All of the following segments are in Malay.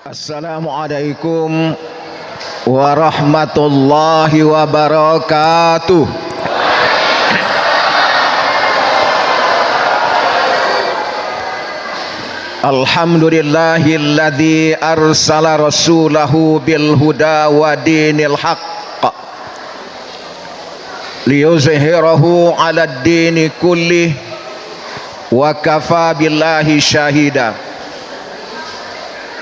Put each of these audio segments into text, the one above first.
Assalamualaikum warahmatullahi wabarakatuh. Alhamdulillahilladzi arsala rasulahu bil huda wa dinil haqq liyuzhirahu 'alad dini kullih wa kafa billahi syahida.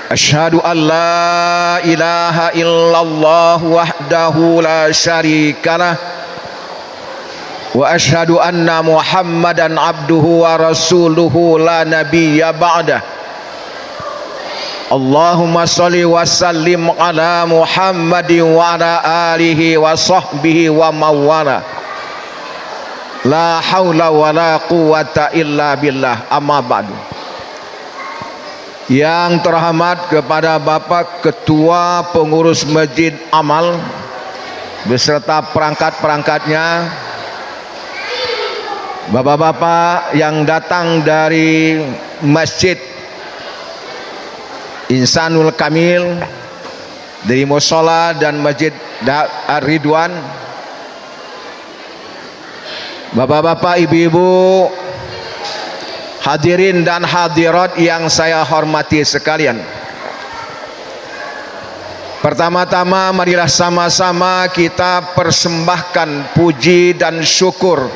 Asyhadu an la ilaha illallah wahdahu la syarikalah wa asyhadu anna Muhammadan abduhu wa rasuluhu la nabiyya ba'dah. Allahumma shalli wa sallim ala Muhammadin wa ala alihi wa sahbihi wa mawala. La haula wa la quwata illa billah. Amma ba'du. Yang terhormat kepada Bapak Ketua Pengurus Masjid Amal beserta perangkat-perangkatnya, Bapak-bapak yang datang dari Masjid Insanul Kamil, dari Musola dan Masjid Ar-Ridwan, Bapak-bapak, ibu-ibu, hadirin dan hadirat yang saya hormati sekalian. Pertama-tama marilah sama-sama kita persembahkan puji dan syukur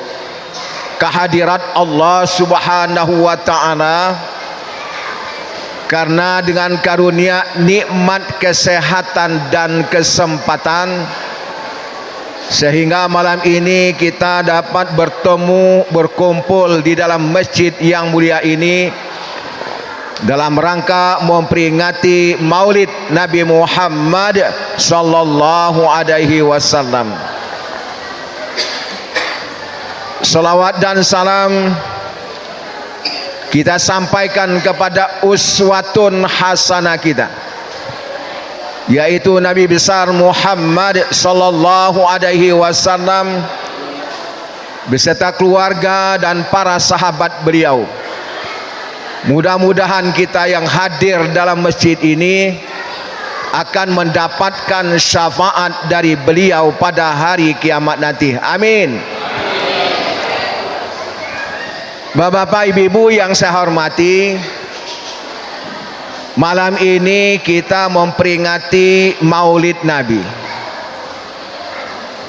kehadirat Allah Subhanahu wa ta'ala, karena dengan karunia nikmat kesehatan dan kesempatan sehingga malam ini kita dapat bertemu, berkumpul di dalam masjid yang mulia ini dalam rangka memperingati Maulid Nabi Muhammad sallallahu alaihi wasallam. Salawat dan salam kita sampaikan kepada uswatun hasanah kita, yaitu Nabi besar Muhammad sallallahu alaihi wasallam beserta keluarga dan para sahabat beliau. Mudah-mudahan kita yang hadir dalam masjid ini akan mendapatkan syafaat dari beliau pada hari kiamat nanti. Amin. Bapak-bapak, ibu-ibu yang saya hormati, malam ini kita memperingati Maulid Nabi.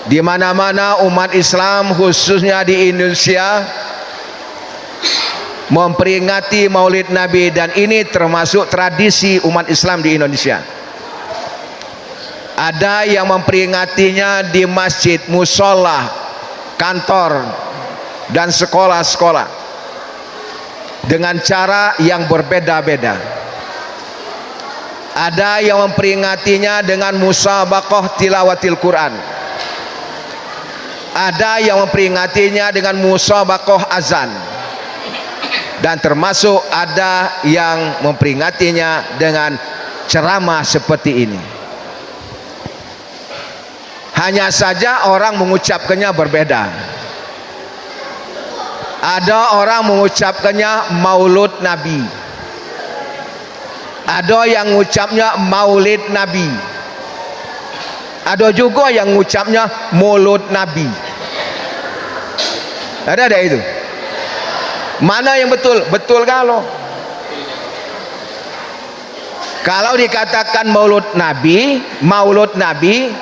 Di mana-mana umat Islam khususnya di Indonesia memperingati Maulid Nabi, dan ini termasuk tradisi umat Islam di Indonesia. Ada yang memperingatinya di masjid, musola, kantor, dan sekolah-sekolah dengan cara yang berbeda-beda. Ada yang memperingatinya dengan musabaqah tilawatil Quran. Ada yang memperingatinya dengan musabaqah azan. Dan termasuk ada yang memperingatinya dengan ceramah seperti ini. Hanya saja orang mengucapkannya berbeda. Ada orang mengucapkannya Maulud Nabi, ada yang mengucapnya Maulid Nabi, ada juga yang mengucapnya Maulud Nabi. Ada itu. Mana yang betul? Betul kalau dikatakan Maulud Nabi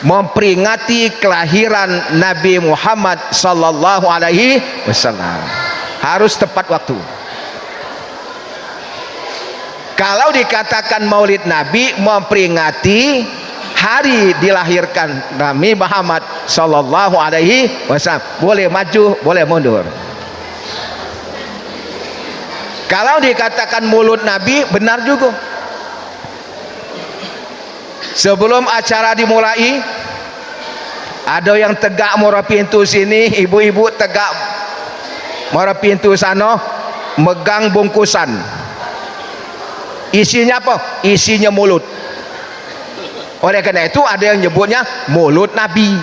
memperingati kelahiran Nabi Muhammad sallallahu alaihi wasallam, harus tepat waktu. Kalau dikatakan Maulid Nabi memperingati hari dilahirkan Nabi Muhammad sallallahu alaihi wasallam, boleh maju, boleh mundur. Kalau dikatakan Maulud Nabi, benar juga. Sebelum acara dimulai, ada yang tegak mora pintu sini, ibu-ibu tegak mora pintu sana, megang bungkusan. Isinya apa? Isinya mulut. Oleh karena itu ada yang nyebutnya Maulud Nabi.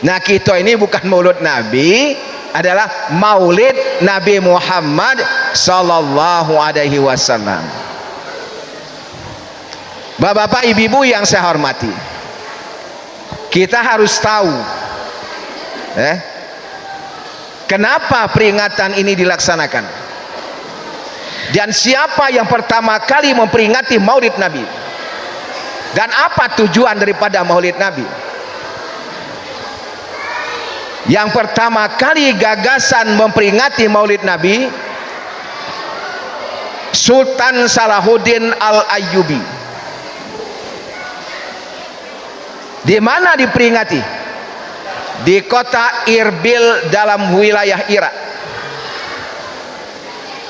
Nah, kita ini bukan Maulud Nabi, adalah Maulid Nabi Muhammad sallallahu alaihi wasallam. Bapak-bapak, ibu-ibu yang saya hormati, kita harus tahu kenapa peringatan ini dilaksanakan dan siapa yang pertama kali memperingati Maulid Nabi dan apa tujuan daripada Maulid Nabi. Yang pertama kali gagasan memperingati Maulid Nabi, Sultan Salahuddin Al-Ayyubi. Di mana diperingati? Di kota Irbil dalam wilayah Irak.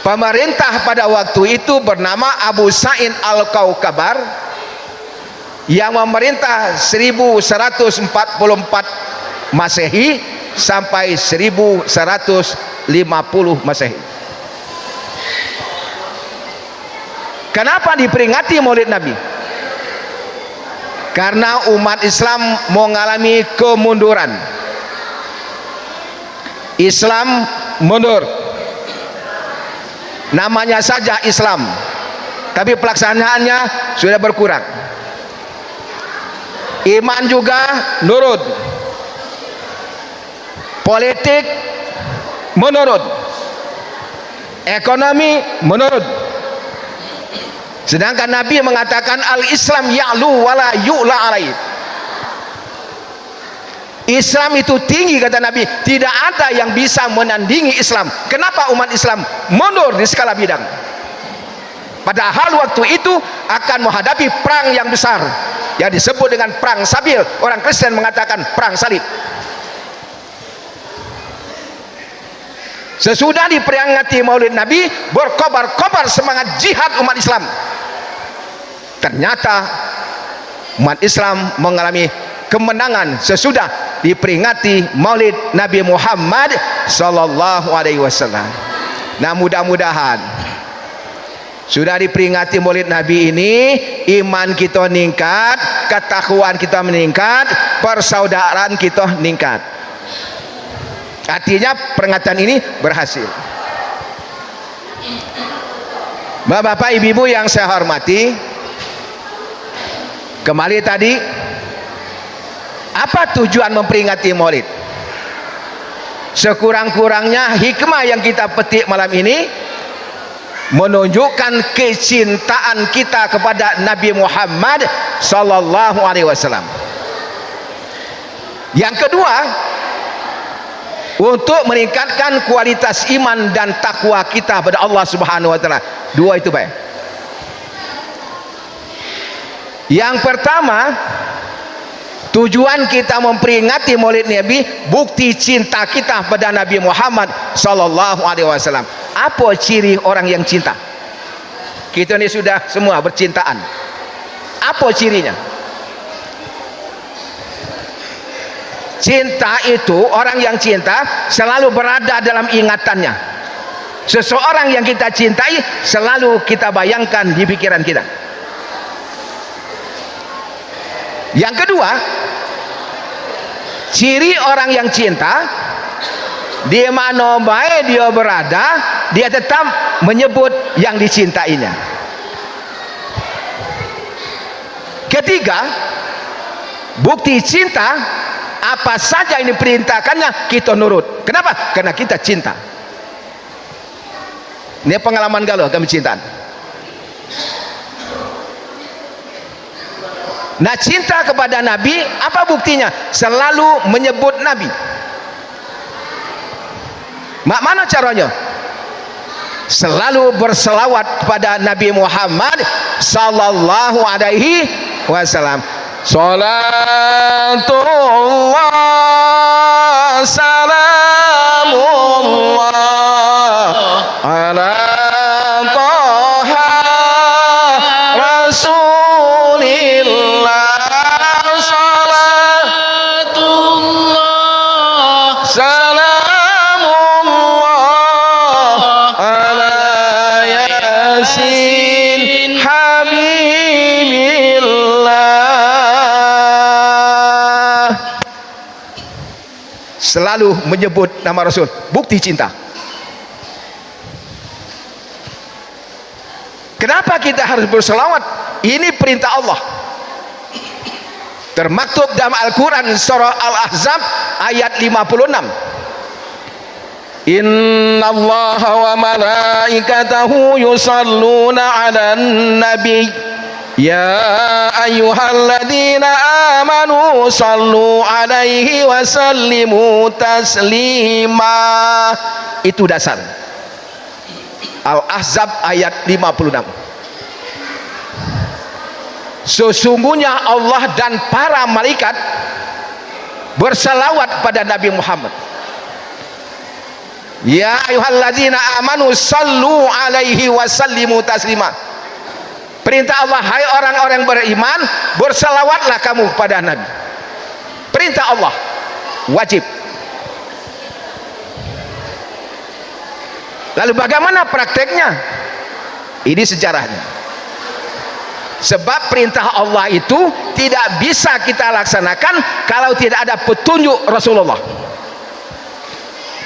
Pemerintah pada waktu itu bernama Abu Sa'id Al-Kaukabar yang memerintah 1144 Masehi sampai 1150 Masehi. Kenapa diperingati Maulid Nabi? Karena umat Islam mengalami kemunduran. Islam mundur. Namanya saja Islam, tapi pelaksanaannya sudah berkurang. Iman juga nurut. Politik menurun, ekonomi menurun. Sedangkan Nabi mengatakan al-Islam ya'lu wala yu'la alaih. Islam itu tinggi, kata Nabi, tidak ada yang bisa menandingi Islam. Kenapa umat Islam mundur di segala bidang? Padahal waktu itu akan menghadapi perang yang besar yang disebut dengan perang Sabil. Orang Kristen mengatakan perang salib. Sesudah diperingati Maulid Nabi, berkobar-kobar semangat jihad umat Islam. Ternyata umat Islam mengalami kemenangan sesudah diperingati Maulid Nabi Muhammad sallallahu alaihi wasallam. Nah, mudah-mudahan sudah diperingati Maulid Nabi ini, iman kita meningkat, ketakwaan kita meningkat, persaudaraan kita meningkat. Artinya peringatan ini berhasil. Bapak-bapak, ibu-ibu yang saya hormati, kembali tadi, apa tujuan memperingati Maulid? Sekurang-kurangnya hikmah yang kita petik malam ini menunjukkan kecintaan kita kepada Nabi Muhammad sallallahu alaihi wasallam. Yang kedua, untuk meningkatkan kualitas iman dan takwa kita pada Allah Subhanahu wa taala. Dua itu baik. Yang pertama, tujuan kita memperingati Maulid Nabi, bukti cinta kita pada Nabi Muhammad sallallahu alaihi wasallam. Apa ciri orang yang cinta? Kita ini sudah semua bercintaan. Apa cirinya? Cinta itu, orang yang cinta selalu berada dalam ingatannya. Seseorang yang kita cintai selalu kita bayangkan di pikiran kita. Yang kedua, ciri orang yang cinta, di mana baik dia berada, dia tetap menyebut yang dicintainya. Ketiga, bukti cinta, apa saja yang diperintahkannya kita nurut. Kenapa? Karena kita cinta. Ini pengalaman galuh kami cintaan. Nah, cinta kepada Nabi, apa buktinya? Selalu menyebut Nabi. Mana caranya? Selalu berselawat kepada Nabi Muhammad sallallahu alaihi wasallam. Salatullah salamullah ala Taha Rasulillah. Salatullah salamullah ala Yasin Habibillah. Selalu menyebut nama Rasul, bukti cinta. Kenapa kita harus berselawat Ini perintah Allah. Termaktub dalam Al-Quran surah Al-Ahzab ayat 56. Inna Allah wa malaikatahu yusalluna ala nabi ya ayyuhalladzina amanu sallu alaihi wa sallimu taslima. Itu dasar. Al-Ahzab ayat 56. Sesungguhnya Allah dan para malaikat bersalawat pada Nabi Muhammad. Ya ayyuhalladzina amanu sallu alaihi wa sallimu taslima. Perintah Allah, hai orang-orang beriman, bersalawatlah kamu pada Nabi. Perintah Allah, wajib. Lalu bagaimana prakteknya? Ini sejarahnya. Sebab perintah Allah itu tidak bisa kita laksanakan kalau tidak ada petunjuk Rasulullah.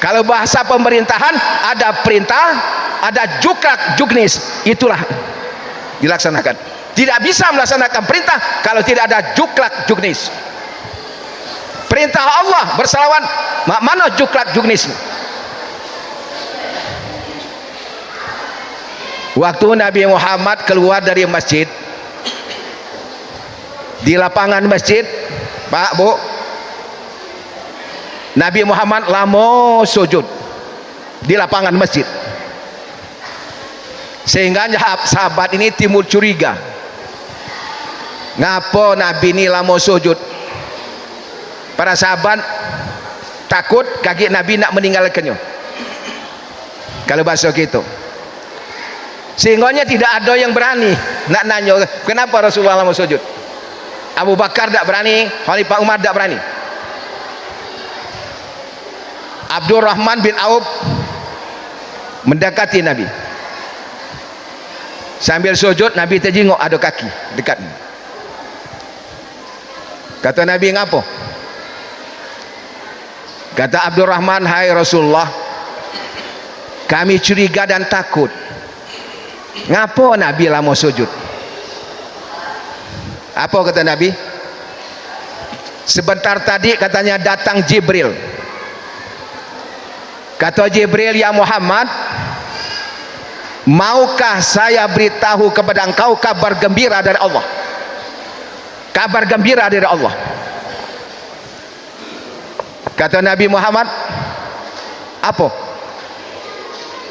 Kalau bahasa pemerintahan, ada perintah, ada jukrak juknis, itulah dilaksanakan. Tidak bisa melaksanakan perintah kalau tidak ada jukrak juknis. Perintah Allah bersalawat, mana jukrak juknis? Waktu Nabi Muhammad keluar dari masjid, di lapangan masjid, Pak Bu, Nabi Muhammad lamo sujud di lapangan masjid, sehingga sahabat ini timbul curiga, ngapo Nabi ini lamo sujud. Para sahabat takut kaki Nabi nak meninggalkannya, kalau bahasa gitu. Sehingga tidak ada yang berani nak nanya kenapa Rasulullah lamo sujud. Abu Bakar tak berani, Khalifah Umar tak berani. Abdurrahman bin Auf mendekati Nabi. Sambil sujud, Nabi terjenguk ada kaki dekat. Kata Nabi, ngapo? Kata Abdurrahman, hai Rasulullah, kami curiga dan takut. Ngapo Nabi lama sujud? Apa kata Nabi? Sebentar tadi katanya datang Jibril. Kata Jibril, ya Muhammad, maukah saya beritahu kepada engkau kabar gembira dari Allah? Kabar gembira dari Allah. Kata Nabi Muhammad, apa?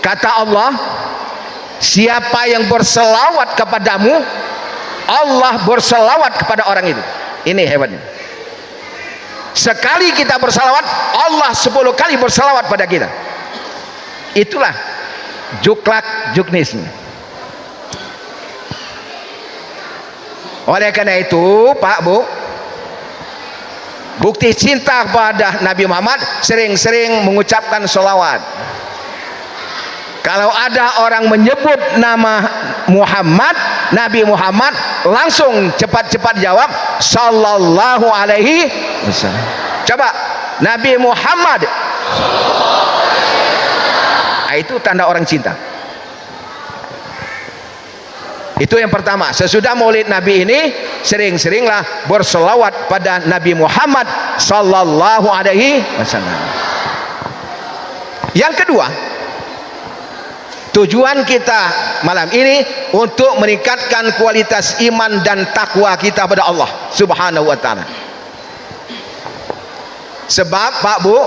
Kata Allah, siapa yang berselawat kepadamu, Allah berselawat kepada orang itu. Ini hebatnya. Sekali kita bersalawat, Allah 10 kali bersalawat pada kita. Itulah juklak juknis. Oleh karena itu, Pak Bu, bukti cinta pada Nabi Muhammad sering-sering mengucapkan salawat. Kalau ada orang menyebut nama Muhammad, Nabi Muhammad, langsung cepat-cepat jawab sallallahu alaihi wasallam. Coba, Nabi Muhammad. Itu tanda orang cinta. Itu yang pertama. Sesudah maulid Nabi ini, sering-seringlah berselawat pada Nabi Muhammad sallallahu alaihi wasallam. Yang kedua, tujuan kita malam ini untuk meningkatkan kualitas iman dan takwa kita pada Allah Subhanahu wa ta'ala. Sebab Pak Bu,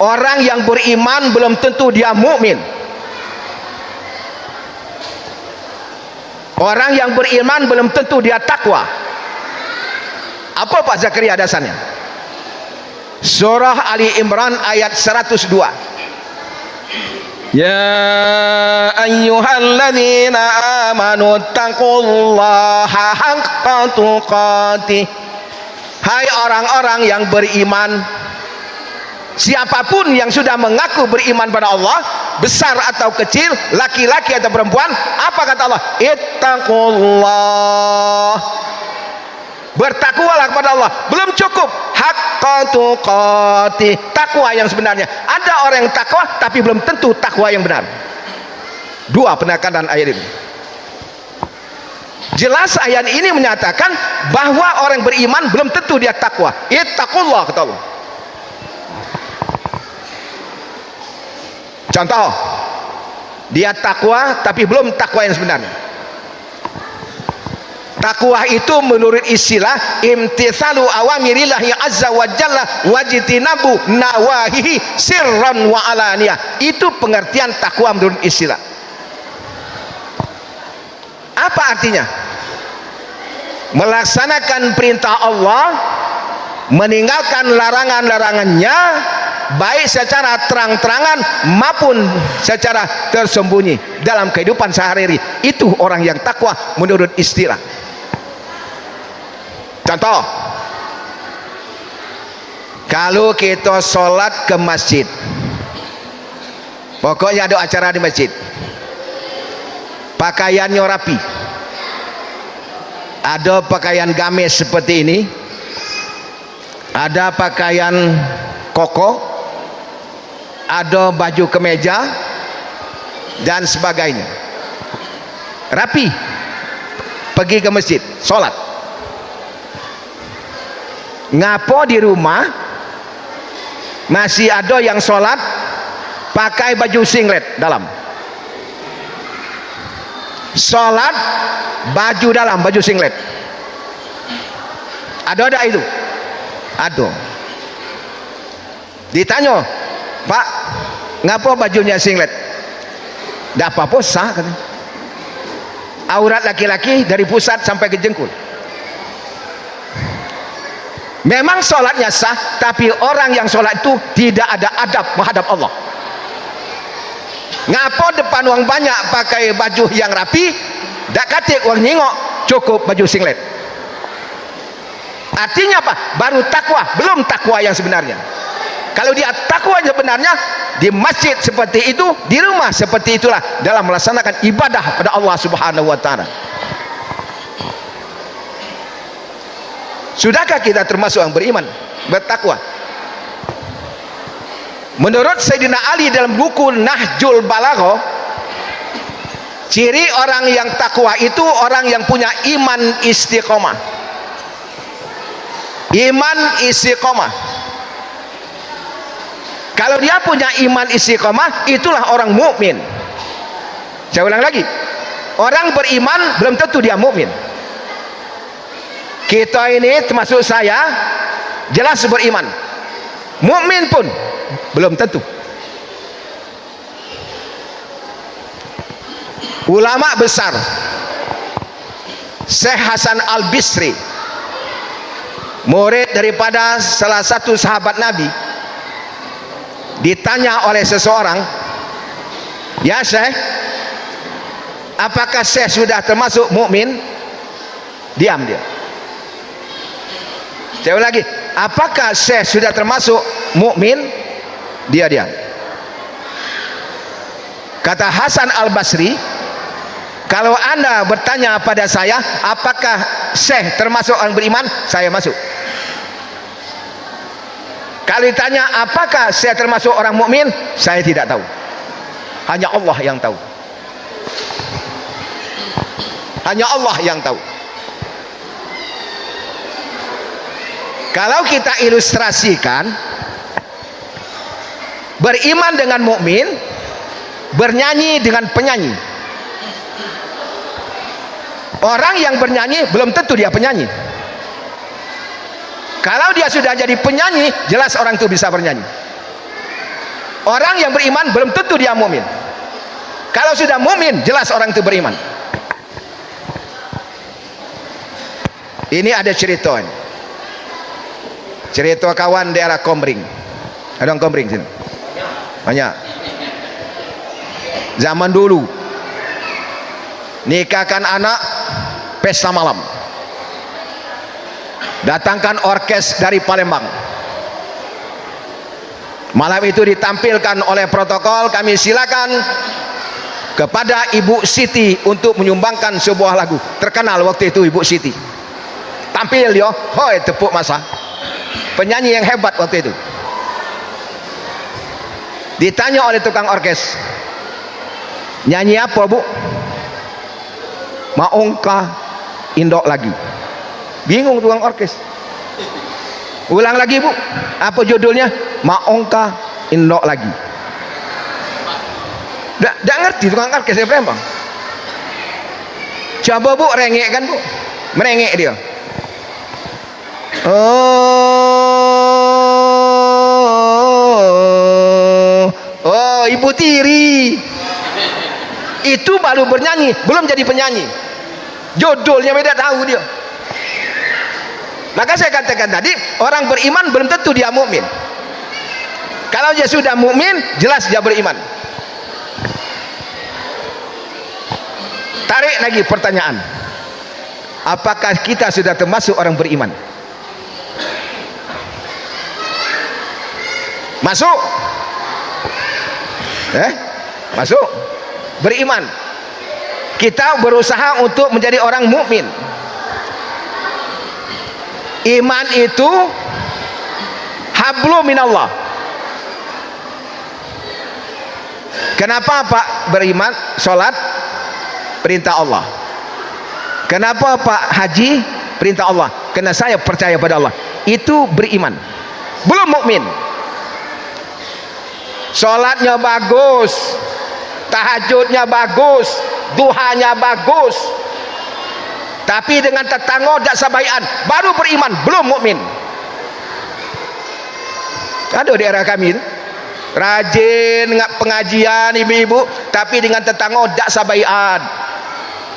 orang yang beriman belum tentu dia mukmin. Orang yang beriman belum tentu dia takwa. Apa Pak Zakaria dasarnya? Surah Ali Imran ayat 102. Ya ayyuhalladzina amanu taqullaha haqqa tuqatih. Hai orang-orang yang beriman, siapapun yang sudah mengaku beriman pada Allah, besar atau kecil, laki-laki atau perempuan, apa kata Allah? Ittaqullah, bertakwalah kepada Allah. Belum cukup haqqa tuqatih, takwa yang sebenarnya. Ada orang yang takwa tapi belum tentu takwa yang benar. Dua penekanan ayat ini. Jelas ayat ini menyatakan bahwa orang beriman belum tentu dia takwa. Ittaqullah, kata Allah. Contoh, dia takwa tapi belum takwa yang sebenarnya. Takwa itu menurut istilah imtithalu awamirillahi azza wa jalla wajtinabu nawahihi sirran wa alaniyah. Itu pengertian takwa menurut istilah. Apa artinya? Melaksanakan perintah Allah, meninggalkan larangan-larangannya, baik secara terang-terangan maupun secara tersembunyi dalam kehidupan sehari-hari. Itu orang yang takwa menurut istilah. Contoh, kalau kita sholat ke masjid, pokoknya ada acara di masjid, pakaiannya rapi, ada pakaian gamis seperti ini, ada pakaian koko, ada baju kemeja dan sebagainya, rapi, pergi ke masjid sholat. Ngapo di rumah masih ada yang sholat pakai baju singlet dalam, sholat baju dalam, baju singlet. Ada itu? Ada. Ditanya, Pak, ngapa bajunya singlet? Tidak apa-apa, sah katanya. Aurat laki-laki dari pusat sampai ke jengkul. Memang sholatnya sah, tapi orang yang sholat itu tidak ada adab menghadap Allah. Ngapa depan orang banyak pakai baju yang rapi, dak katik orang nyingok, cukup baju singlet. Artinya apa? Baru takwa, belum takwa yang sebenarnya. Kalau dia takwa yang sebenarnya, di masjid seperti itu, di rumah seperti itulah dalam melaksanakan ibadah pada Allah Subhanahu wa taala. Sudahkah kita termasuk yang beriman, bertakwa? Menurut Sayyidina Ali dalam buku Nahjul Balaghah, ciri orang yang takwa itu orang yang punya iman istiqomah. Iman istiqomah. Kalau dia punya iman istiqomah, itulah orang mukmin. Saya ulang lagi, orang beriman belum tentu dia mukmin. Kita ini termasuk saya jelas beriman, mukmin pun belum tentu. Ulama besar Syekh Hasan Al-Bisri, murid daripada salah satu sahabat Nabi, ditanya oleh seseorang, "Ya Syekh, apakah Syekh sudah termasuk mukmin?" Diam dia. Saya ulang lagi, apakah Syekh sudah termasuk mukmin? Dia diam. Kata Hasan Al-Basri, kalau Anda bertanya pada saya, apakah Syekh termasuk orang beriman? Saya masuk. Kalau ditanya apakah Syekh termasuk orang mukmin? Saya tidak tahu. Hanya Allah yang tahu. Hanya Allah yang tahu. Kalau kita ilustrasikan, beriman dengan mukmin, bernyanyi dengan penyanyi. Orang yang bernyanyi belum tentu dia penyanyi. Kalau dia sudah jadi penyanyi, jelas orang itu bisa bernyanyi. Orang yang beriman belum tentu dia mukmin. Kalau sudah mukmin, jelas orang itu beriman. Ini ada cerita ini. Cerita kawan daerah Komering. Ada orang Komering sini? Banyak. Zaman dulu nikahkan anak, pesta malam, datangkan orkes dari Palembang. Malam itu ditampilkan oleh protokol, kami silakan kepada Ibu Siti untuk menyumbangkan sebuah lagu terkenal waktu itu. Ibu Siti tampil yo, hoi tepuk masa, penyanyi yang hebat waktu itu. Ditanya oleh tukang orkes, nyanyi apa Bu? Maungkah indok lagi. Bingung tukang orkes. Ulang lagi bu, apa judulnya? Maongka indok lagi. Dak ngerti tukang orkes ya Palembang. Coba bu rengek kan bu, merengek dia. Oh, ibu tiri. Itu baru bernyanyi, belum jadi penyanyi. Judulnya beda tahu dia. Maka saya katakan tadi, orang beriman belum tentu dia mukmin. Kalau dia sudah mukmin, jelas dia beriman. Tarik lagi pertanyaan. Apakah kita sudah termasuk orang beriman? Masuk? Masuk? Beriman. Kita berusaha untuk menjadi orang mukmin. Iman itu hablum minallah. Kenapa Pak beriman? Salat perintah Allah. Kenapa Pak haji? Perintah Allah. Karena saya percaya pada Allah. Itu beriman. Belum mukmin. Salatnya bagus, tahajudnya bagus, duhanya bagus, tapi dengan tetangga tak sabaian, baru beriman, belum mukmin. Ada di daerah kami rajin pengajian ibu-ibu, tapi dengan tetangga tak sabaian.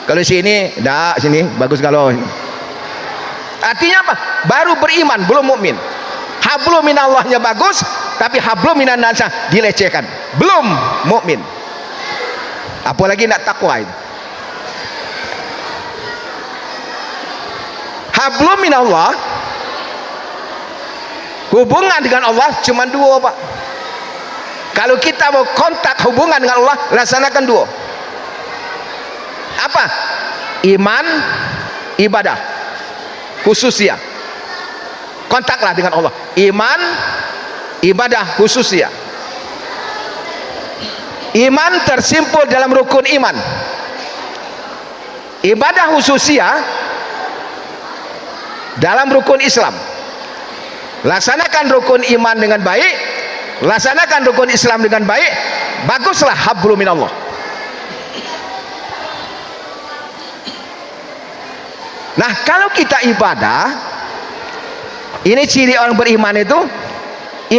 Kalau sini dak, sini bagus. Kalau artinya apa? Baru beriman, belum mukmin. Hablum minallahnya bagus, tapi hablum minan nas dilecehkan, belum mukmin. Apalagi nak takwa itu. Hablum minallah, hubungan dengan Allah cuma dua Pak. Kalau kita mau kontak hubungan dengan Allah, laksanakan dua. Apa? Iman, ibadah, khususnya. Kontaklah dengan Allah. Iman, ibadah khususnya. Iman tersimpul dalam rukun iman. Ibadah khususnya dalam rukun Islam. Laksanakan rukun iman dengan baik, laksanakan rukun Islam dengan baik, baguslah hablum minallah. Nah, kalau kita ibadah, ini ciri orang beriman itu,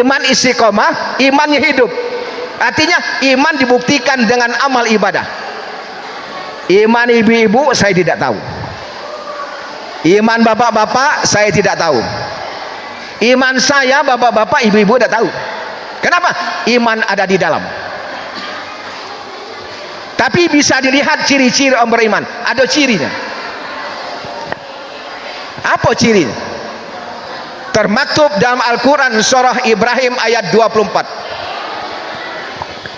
iman istiqomah, imannya hidup. Artinya iman dibuktikan dengan amal ibadah. Iman ibu-ibu saya tidak tahu. Iman bapak-bapak saya tidak tahu. Iman saya bapak-bapak ibu-ibu tidak tahu. Kenapa? Iman ada di dalam. Tapi bisa dilihat ciri-ciri orang beriman. Ada cirinya. Apa cirinya? Termaktub dalam Al-Quran surah Ibrahim ayat 24.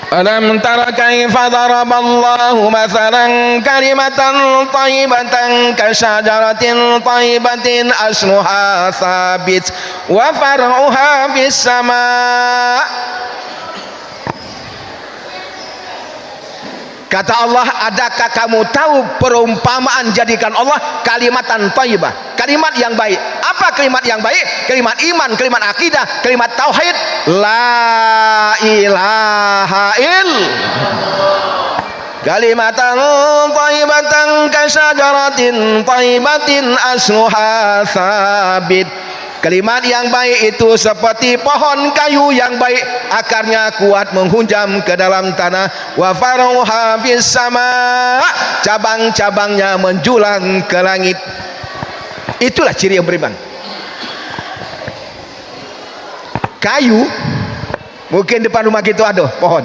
Alam tara kaifa daraballahu mathalan kalimatan thayyibatan kasyajaratin thayyibatin asluha thabit wa far'uha fis sama'. Kata Allah, adakah kamu tahu perumpamaan jadikan Allah kalimatan thayyibah, kalimat yang baik. Apa kalimat yang baik? Kalimat iman, kalimat akidah, kalimat tauhid, la ilaha illallah. Kalimatan thayyibatan kasyajaratin thayyibatin asluha thabit. Kalimat yang baik itu seperti pohon kayu yang baik, akarnya kuat menghunjam ke dalam tanah. Wa faruha fis sama, cabang-cabangnya menjulang ke langit. Itulah ciri yang beriman. Kayu, mungkin depan rumah kita ada pohon.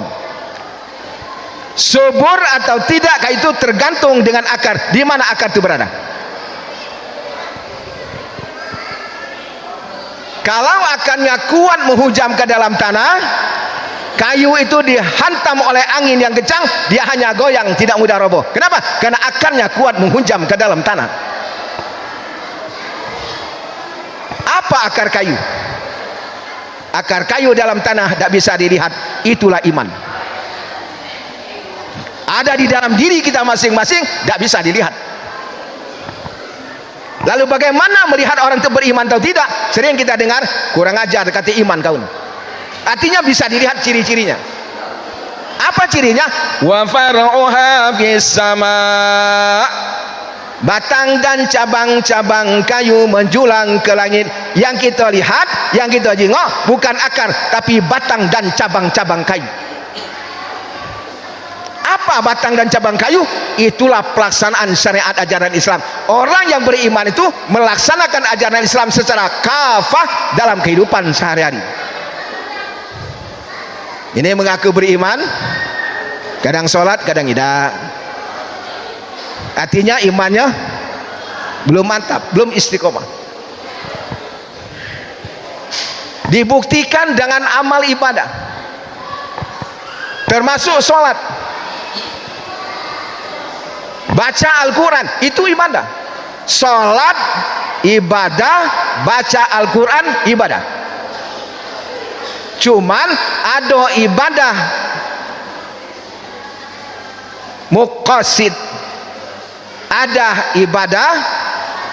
Subur atau tidak kayu itu tergantung dengan akar. Di mana akar itu berada? Kalau akarnya kuat menghujam ke dalam tanah, kayu itu dihantam oleh angin yang kencang, dia hanya goyang, tidak mudah roboh. Kenapa? Karena akarnya kuat menghujam ke dalam tanah. Apa akar kayu? Akar kayu dalam tanah tidak bisa dilihat. Itulah iman. Ada di dalam diri kita masing-masing, tidak bisa dilihat. Lalu bagaimana melihat orang itu beriman atau tidak? Sering kita dengar, kurang ajar kata iman kau. Artinya bisa dilihat ciri-cirinya. Apa cirinya? Wa far'uha fis sama. Batang dan cabang-cabang kayu menjulang ke langit. Yang kita lihat, yang kita jengok bukan akar, tapi batang dan cabang-cabang kayu. Apa batang dan cabang kayu? Itulah pelaksanaan syariat ajaran Islam. Orang yang beriman itu melaksanakan ajaran Islam secara kafah dalam kehidupan sehari-hari. Ini mengaku beriman, kadang sholat, kadang tidak. Artinya imannya belum mantap, belum istiqomah. Dibuktikan dengan amal ibadah, termasuk sholat, baca Al-Quran, itu ibadah. Sholat ibadah, baca Al-Quran ibadah. Cuman ada ibadah muqasid, ada ibadah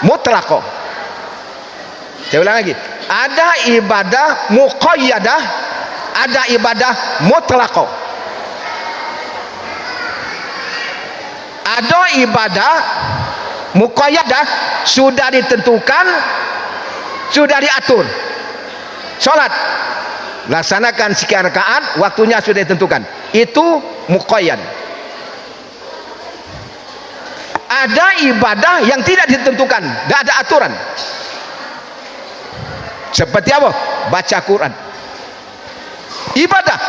mutlaqah. Saya ulang lagi, ada ibadah muqayyadah, ada ibadah mutlaqah. Ada ibadah muqayyadah, sudah ditentukan, sudah diatur. Sholat, laksanakan sekian rakaat, waktunya sudah ditentukan, itu muqayyad. Ada ibadah yang tidak ditentukan, tidak ada aturan. Seperti apa? Baca Quran. Ibadah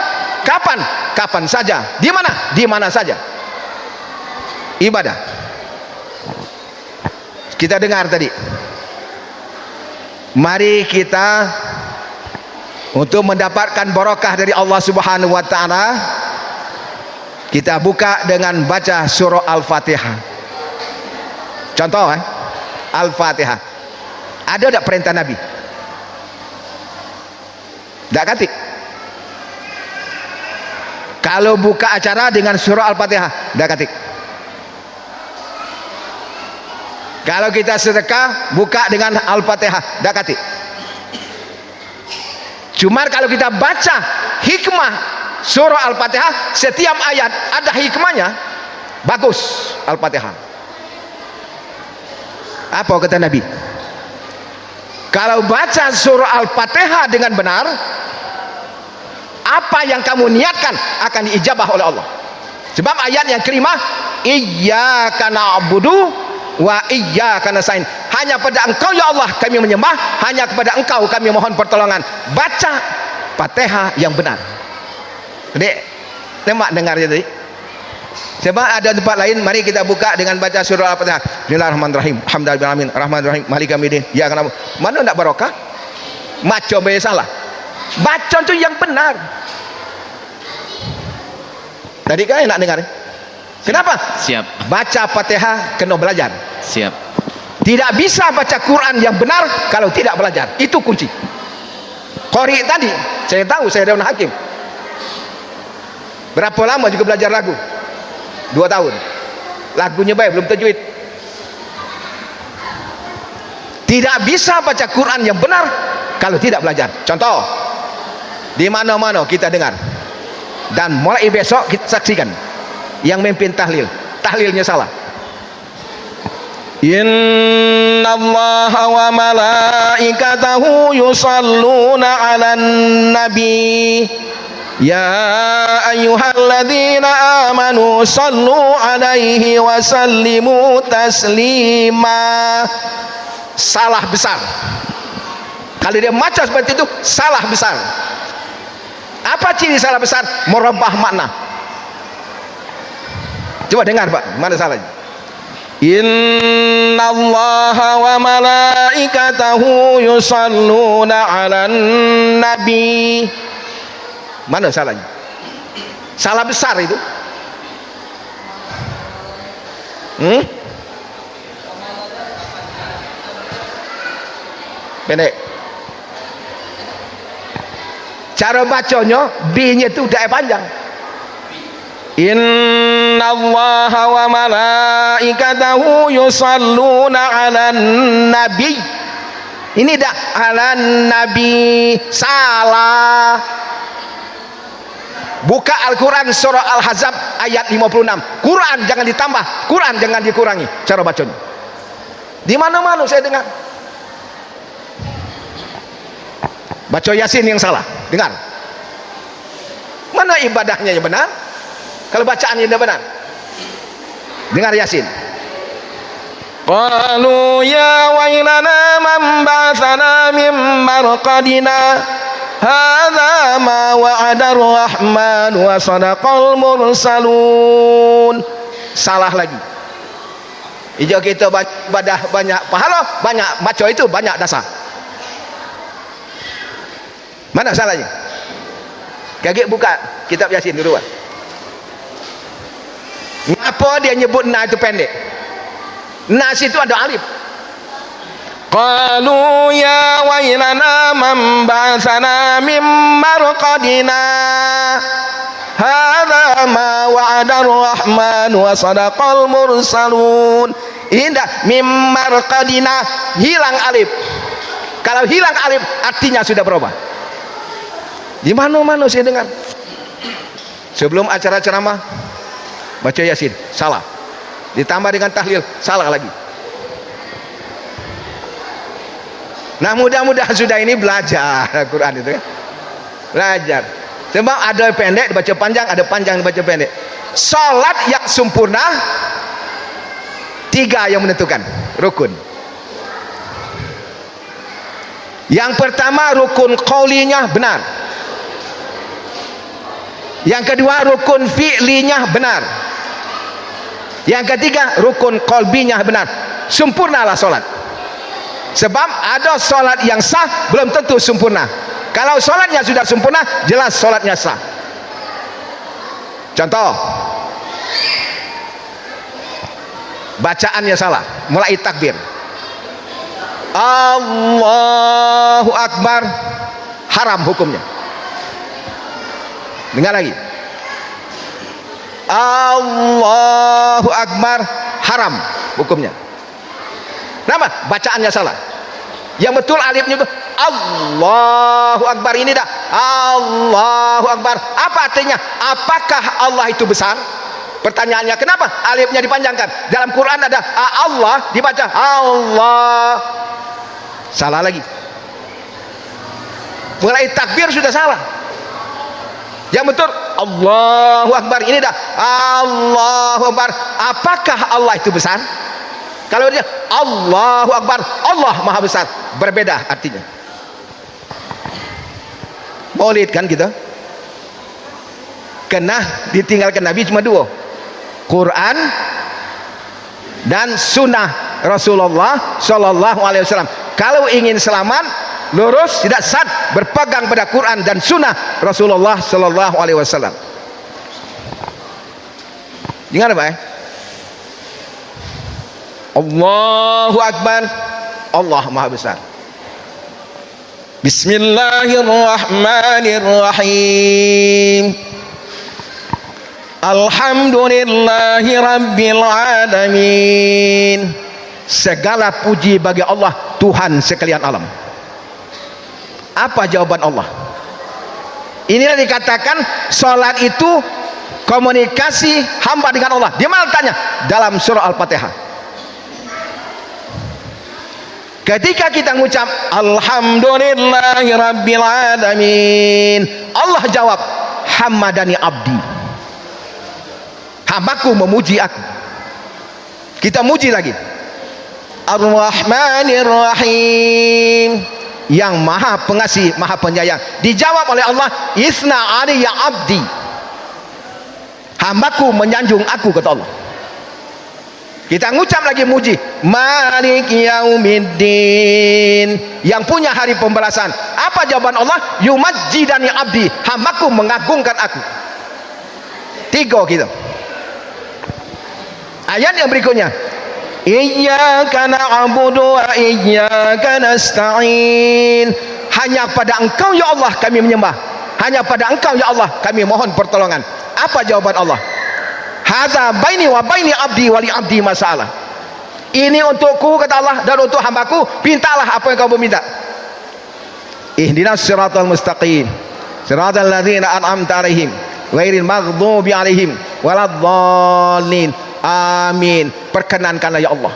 kapan? Kapan saja. Di mana? Di mana saja. Ibadah. Kita dengar tadi. Mari kita untuk mendapatkan barakah dari Allah Subhanahu wa taala, kita buka dengan baca surah Al-Fatihah. Contoh Al-Fatihah. Ada tak perintah Nabi? Tak katik. Kalau buka acara dengan surah Al-Fatihah, tak katik. Kalau kita sedekah, buka dengan Al-Fatihah, tak katik. Cuma kalau kita baca hikmah surah Al-Fatihah, setiap ayat ada hikmahnya, bagus Al-Fatihah. Apa kata Nabi? Kalau baca surah Al-Fatihah dengan benar, apa yang kamu niatkan akan diijabah oleh Allah. Sebab ayat yang kelima, iyyaka na'budu wa iyyaka nasta'in. Hanya pada Engkau ya Allah kami menyembah, hanya kepada Engkau kami mohon pertolongan. Baca Fatihah yang benar. Dek, lemak dengarnya tadi. Sebab ada tempat lain, mari kita buka dengan baca surah Al-Fatihah. Bismillahirrahmanirrahim. Alhamdulillahirabbil alamin. Arrahmanirrahim. Maliki yaumiddin. Ya kana. Mana nak barokah? Macam salah. Baca tu yang benar. Tadi kan nak dengar. Kenapa? Siap. Baca Fatihah kena belajar. Siap. Tidak bisa baca Quran yang benar kalau tidak belajar. Itu kunci. Qori tadi, saya tahu, saya Daun Hakim. Berapa lama juga belajar lagu? 2 tahun. Lagunya baik, belum tajwid. Tidak bisa baca Quran yang benar kalau tidak belajar. Contoh, di mana-mana kita dengar. Dan mulai besok kita saksikan yang memimpin tahlil, tahlilnya salah. Inna Allah wa malaikatahu yusalluna 'alan nabi. Ya ayyuhalladzina amanu sallu 'alaihi wa sallimu taslima. Salah besar. Kalau dia macam seperti itu, salah besar. Apa ciri salah besar? Merubah makna. Coba dengar Pak, mana salahnya? Inna Allah wa malaikatahu yusalluna 'alan nabi. Mana salahnya? Salah besar itu. Pendek. Cara bacanya B-nya itu udah panjang. Inna innallaha wa malaikatahu yusalluna 'alan nabi. Ini dah 'alan nabi, salah. Buka Al-Quran surah Al-Ahzab ayat 56. Quran jangan ditambah, Quran jangan dikurangi cara bacanya. Di mana-mana saya dengar baca Yasin yang salah. Dengar. Mana ibadahnya yang benar? Kalau bacaannya tidak benar. Dengar Yasin. Qalu ya wailana man ba'athana min marqadina hadza ma wa'ada ar-rahman wa sadaqal mursalun. Salah lagi. Hijau kita ibadah banyak pahala, banyak baca itu banyak dasar. Mana salahnya? Kaget buka kitab Yasin dulu. Ngapa dia nyebut na itu pendek? Nas itu ada alif. Qalu ya wailana man ba'athana min marqadina hadza ma wa'ada ar-rahman wa sadaqal mursalun. Indah mim marqadina, hilang alif. Kalau hilang alif artinya sudah berubah. Di mana-mana saya dengar. Sebelum acara ceramah baca Yasin, salah. Ditambah dengan tahlil, salah lagi. Nah, mudah-mudahan sudah ini belajar Al-Quran itu ya. Belajar. Sebab ada pendek dibaca panjang, ada panjang dibaca pendek. Salat yang sempurna 3 yang menentukan rukun. Yang pertama rukun qaulinya benar. Yang kedua rukun fi'linya benar. Yang ketiga rukun qalbinya benar. Sempurnalah solat. Sebab ada solat yang sah belum tentu sempurna. Kalau solatnya sudah sempurna, jelas solatnya sah. Contoh, bacaannya salah, mulai takbir, Allahu Akbar, haram hukumnya. Dengar lagi, Allahu Akbar, haram hukumnya. Kenapa? Bacaannya salah. Yang betul alifnya itu Allahu Akbar, ini dah Allahu Akbar. Apa artinya? Apakah Allah itu besar? Pertanyaannya, kenapa alifnya dipanjangkan? Dalam Quran ada Allah dibaca Allah. Salah lagi. Mulai takbir sudah salah. Yang betul Allahu Akbar, ini dah Allahu Akbar. Apakah Allah itu besar? Kalau dia Allahu Akbar, Allah Maha Besar, berbeda artinya. Maulid kan kita kena ditinggalkan Nabi cuma 2, Quran dan sunnah Rasulullah Sallallahu Alaihi Wasallam. Kalau ingin selamat, lurus, tidak sesat, berpegang pada Quran dan sunnah Rasulullah Sallallahu Alaihi Wasallam. Jangan apa ya? Allahu Akbar, Allah Maha Besar. Bismillahirrahmanirrahim. Alhamdulillahi Rabbil Alamin. Segala puji bagi Allah, Tuhan sekalian alam. Apa jawaban Allah? Inilah dikatakan salat itu komunikasi hamba dengan Allah. Di mana tanya? Dalam surah Al-Fatihah. Ketika kita mengucap Alhamdulillahi Rabbil Alamin, Allah jawab, Hamadani abdi, hambaku memuji aku. Kita muji lagi, Ar-Rahmanir Rahim, yang maha pengasih, maha penyayang. Dijawab oleh Allah, Isna ali ya abdi, hambaku menyanjung aku, kata Allah. Kita ngucap lagi muji, Malik Yaumiddin, yang punya hari pembalasan. Apa jawaban Allah? Yumajjidani abdi, hambaku mengagungkan aku. 3 kita. Ayat yang berikutnya, Iyyaka na'budu wa iyyaka nasta'in. Hanya pada Engkau ya Allah kami menyembah, hanya pada Engkau ya Allah kami mohon pertolongan. Apa jawaban Allah? hadza baini wa baini abdi wa li abdi masalah. Ini untukku kata Allah dan untuk hambaku, mintalah apa yang kau meminta. Ihdinas siratal mustaqim siratal ladzina an'amta 'alaihim ghairil maghdubi 'alaihim waladdallin. Amin. Perkenankanlah ya Allah.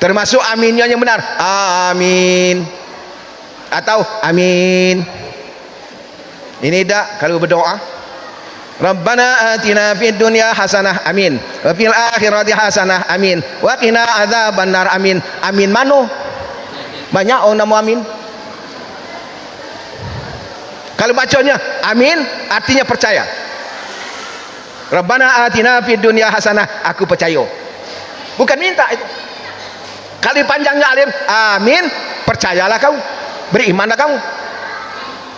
Termasuk aminnya yang benar. Amin. Atau amin. Ini dak kalau berdoa. Rabbana atina fid dunya hasanah, amin. Wa fil akhirati hasanah, amin. Wa qina adzabannar, amin. Amin mano? Banyak orang nama amin. Kalau bacanya amin artinya percaya. Rabbana atina fid dunya hasanah, aku percaya. Bukan minta itu. Kali panjangnya alim, amin, percayalah kau, berimanlah kau.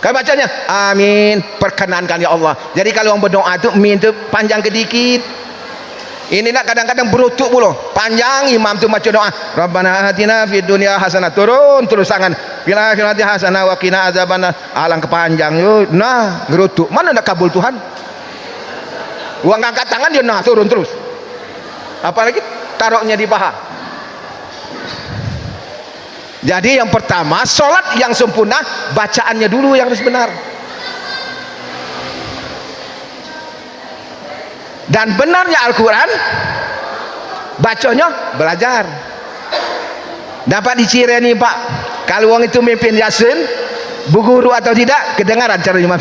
Kalau bacanya amin, perkenankan ya Allah. Jadi kalau orang berdoa tu amin tu panjang sedikit. Ini nak kadang-kadang berutuk pula. Panjang imam tu baca doa. Rabbana atina fid dunya hasanah, turun terus tangan. Bila akhirati hasanah wa qina adzabannar. Alang kepanjang yo. Nah, berutuk. Mana nak kabul Tuhan? Uang angkat tangan dia nah turun terus. Apalagi taruhnya di paha. Jadi yang pertama, solat yang sempurna bacaannya dulu yang harus benar. Dan benarnya Al-Quran bacanya belajar. Dapat diciri nih Pak, kalau orang itu mimpin Yasin berguru atau tidak, kedengaran caranya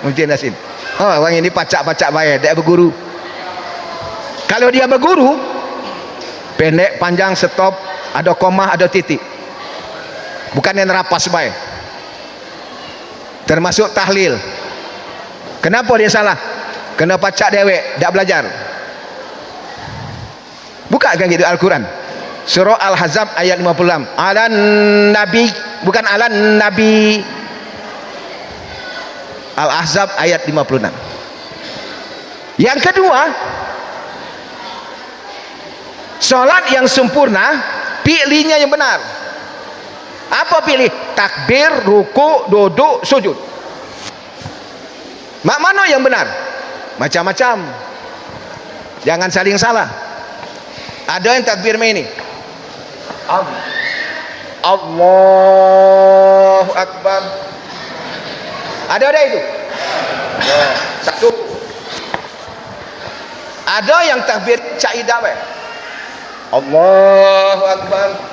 mimpin Yasin. Oh, orang ini pacak-pacak baik, dia berguru. Kalau dia berguru, pendek, panjang, stop, ada koma, ada titik. Bukan yang rapas baik. Termasuk tahlil. Kenapa dia salah? Kena pacak dewek, tak belajar. Buka kan gitu Al-Quran. Surah Al-Ahzab ayat 56. Alan Nabi, bukan alan Nabi. Al-Ahzab ayat 56. Yang kedua, solat yang sempurna, pilihnya yang benar. Apa pilih? Takbir, ruku, duduk, sujud. Mak mana yang benar? Macam-macam. Jangan saling salah. Ada yang takbir ini. Allahu Akbar. Ada itu. Satu. Ada yang takbir caidah. Allahu Akbar.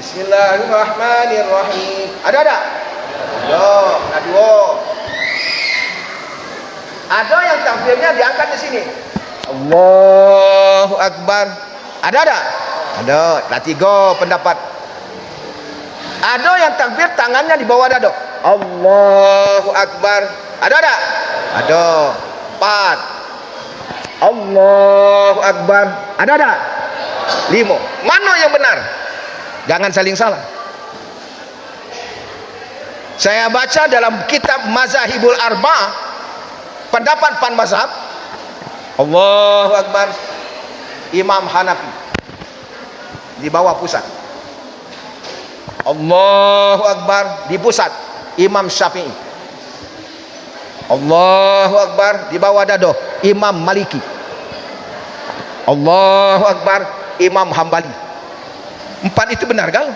Bismillahirrahmanirrahim. Ada? Ada, dua. Ada yang takbirnya diangkat di sini. Allahu Akbar. Ada? Ada, tiga pendapat. Ada yang takbir tangannya di bawah dada. Allahu Akbar. Ada? Ada. Empat. Allahu Akbar. Ada? Lima. Mana yang benar? Jangan saling salah. Saya baca dalam kitab Mazahibul Arba'ah, pendapat pan mazhab, Allahu Akbar, Imam Hanafi di bawah pusat. Allahu Akbar di pusat Imam Syafi'i. Allahu Akbar di bawah dada Imam Maliki. Allahu Akbar Imam Hambali. Empat itu benar kan?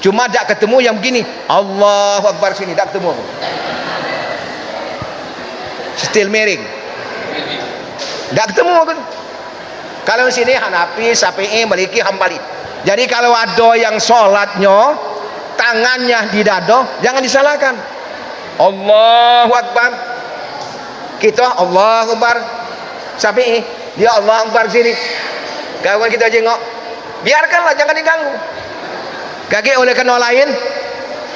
Cuma tak ketemu yang begini. Allahu Akbar sini tak ketemu. Still miring. Tak ketemu kan? Kalau sini Hanafi, Syafi'i, Maliki, Hambali. Jadi kalau ada yang solatnya tangannya di dada, jangan disalahkan. Allahu Akbar. Kita Allahu Akbar. Syafi'i, dia Allahu Akbar sini. Kawan kita jengok. Biarkanlah, jangan diganggu. Kaget oleh kena lain,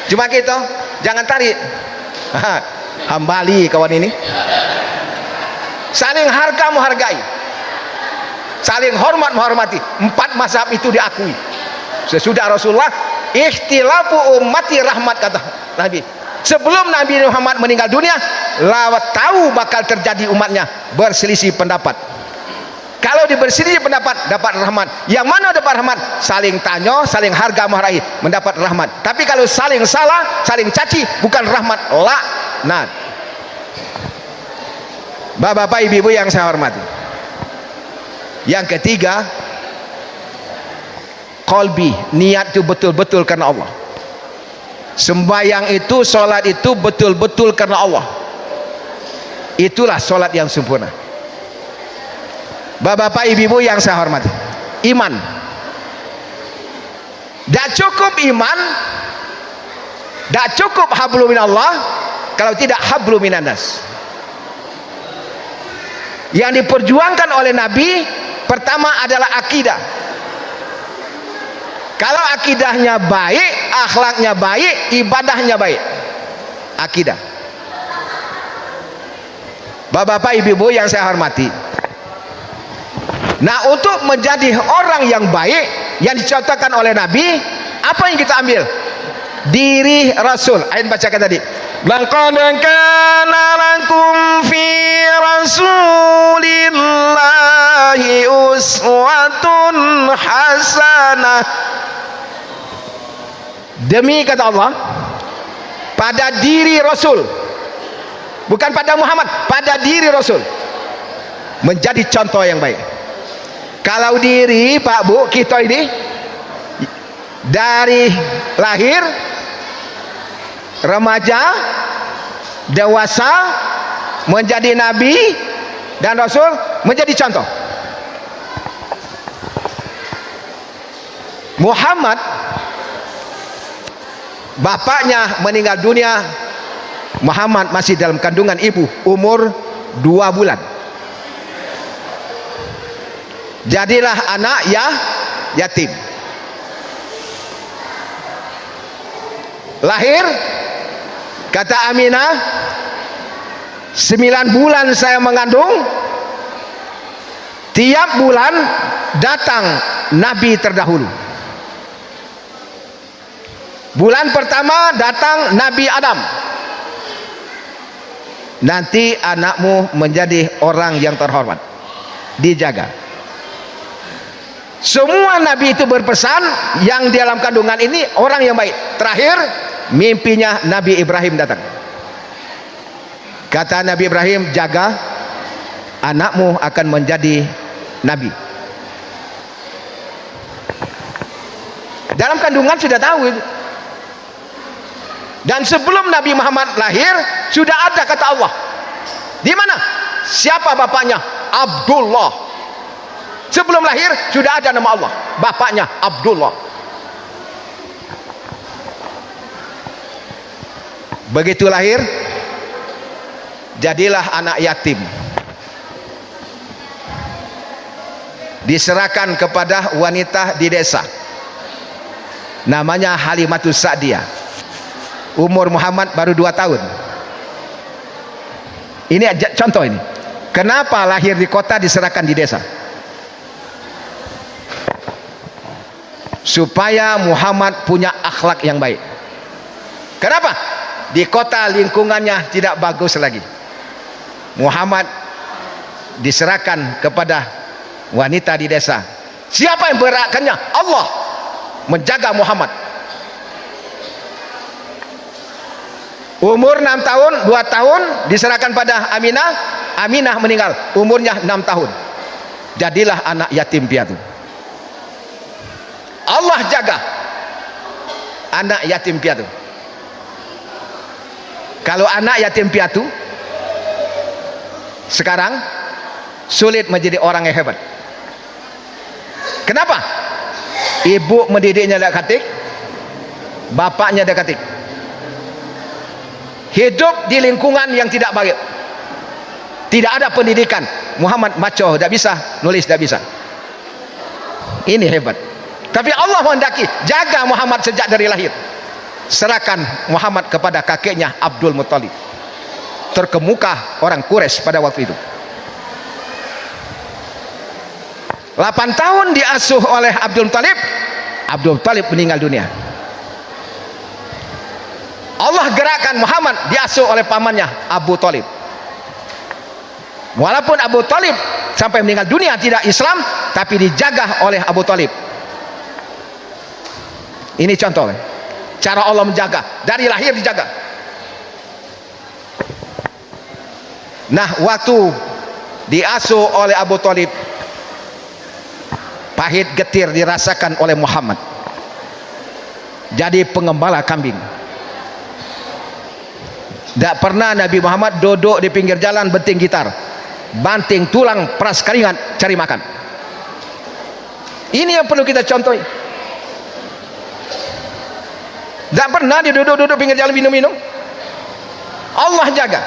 cuma kita jangan tarik. Hambali kawan ini. Saling harga menghargai, saling hormat menghormati. Empat mazhab itu diakui. Sesudah Rasulullah, ikhtilafu ummati rahmat, kata Nabi. Sebelum Nabi Muhammad meninggal dunia, lawat tahu bakal terjadi umatnya berselisih pendapat. Kalau diberselisih pendapat, dapat rahmat. Yang mana dapat rahmat? Saling tanya, saling harga menghargai, mendapat rahmat. Tapi kalau saling salah, saling caci, bukan rahmat, laknat. Bapak-bapak, ibu-ibu yang saya hormati, yang ketiga, qalbi, niat itu betul-betul karena Allah. Sembahyang itu, sholat itu betul-betul karena Allah. Itulah sholat yang sempurna. Bapak-bapak, ibu-ibu yang saya hormati, iman. Tak cukup iman, tak cukup hablu minallah kalau tidak hablu minannas. Yang diperjuangkan oleh Nabi pertama adalah akidah. Kalau akidahnya baik, akhlaknya baik, ibadahnya baik. Akidah. Bapak-bapak, ibu-ibu yang saya hormati, nah, untuk menjadi orang yang baik yang dicontohkan oleh Nabi, apa yang kita ambil? Diri Rasul. Ayat bacakan tadi, laqad kana lakum fi rasulillahi uswatun hasanah. Demi kata Allah, pada diri Rasul, bukan pada Muhammad, pada diri Rasul menjadi contoh yang baik. Kalau diri Pak Bu kita ini dari lahir, remaja, dewasa, menjadi nabi dan rasul, menjadi contoh. Muhammad, bapaknya meninggal dunia, Muhammad masih dalam kandungan ibu, umur 2 bulan. Jadilah anak yatim. Lahir, kata Aminah, 9 bulan saya mengandung, tiap bulan datang Nabi terdahulu. Bulan pertama datang Nabi Adam. Nanti anakmu menjadi orang yang terhormat, dijaga. Semua Nabi itu berpesan yang di dalam kandungan ini orang yang baik. Terakhir mimpinya Nabi Ibrahim datang. Kata Nabi Ibrahim, jaga, anakmu akan menjadi Nabi. Dalam kandungan sudah tahu itu. Dan sebelum Nabi Muhammad lahir sudah ada kata Allah. Di mana? Siapa bapaknya? Abdullah. Sebelum lahir sudah ada nama Allah, bapaknya Abdullah. Begitu lahir, jadilah anak yatim, diserahkan kepada wanita di desa, namanya Halimatus Sa'diyah. Umur Muhammad baru 2 tahun. Ini contoh ini. Kenapa lahir di kota diserahkan di desa? Supaya Muhammad punya akhlak yang baik. Kenapa? Di kota lingkungannya tidak bagus lagi. Muhammad diserahkan kepada wanita di desa. Siapa yang berakkannya? Allah menjaga Muhammad. Umur 6 tahun, 2 tahun diserahkan pada Aminah. Aminah meninggal, umurnya 6 tahun. Jadilah anak yatim piatu. Allah jaga anak yatim piatu. Kalau anak yatim piatu sekarang sulit menjadi orang yang hebat. Kenapa? Ibu mendidiknya dak katik, bapaknya dak katik. Hidup di lingkungan yang tidak baik, tidak ada pendidikan. Muhammad maco, tidak bisa nulis, tidak bisa. Ini hebat. Tapi Allah menghendaki jaga Muhammad sejak dari lahir. Serahkan Muhammad kepada kakeknya Abdul Muttalib, terkemuka orang Quraisy pada waktu itu. 8 tahun diasuh oleh Abdul Muttalib. Abdul Muttalib meninggal dunia. Allah gerakkan Muhammad diasuh oleh pamannya Abu Thalib. Walaupun Abu Thalib sampai meninggal dunia tidak Islam, tapi dijaga oleh Abu Thalib. Ini contoh cara Allah menjaga, dari lahir dijaga. Nah, waktu diasuh oleh Abu Thalib. Pahit getir dirasakan oleh Muhammad. Jadi pengembala kambing. Tak pernah Nabi Muhammad duduk di pinggir jalan benting gitar, banting tulang, peras keringat, cari makan. Ini yang perlu kita contohi. Tak pernah dia duduk-duduk pinggir jalan minum-minum. Allah jaga.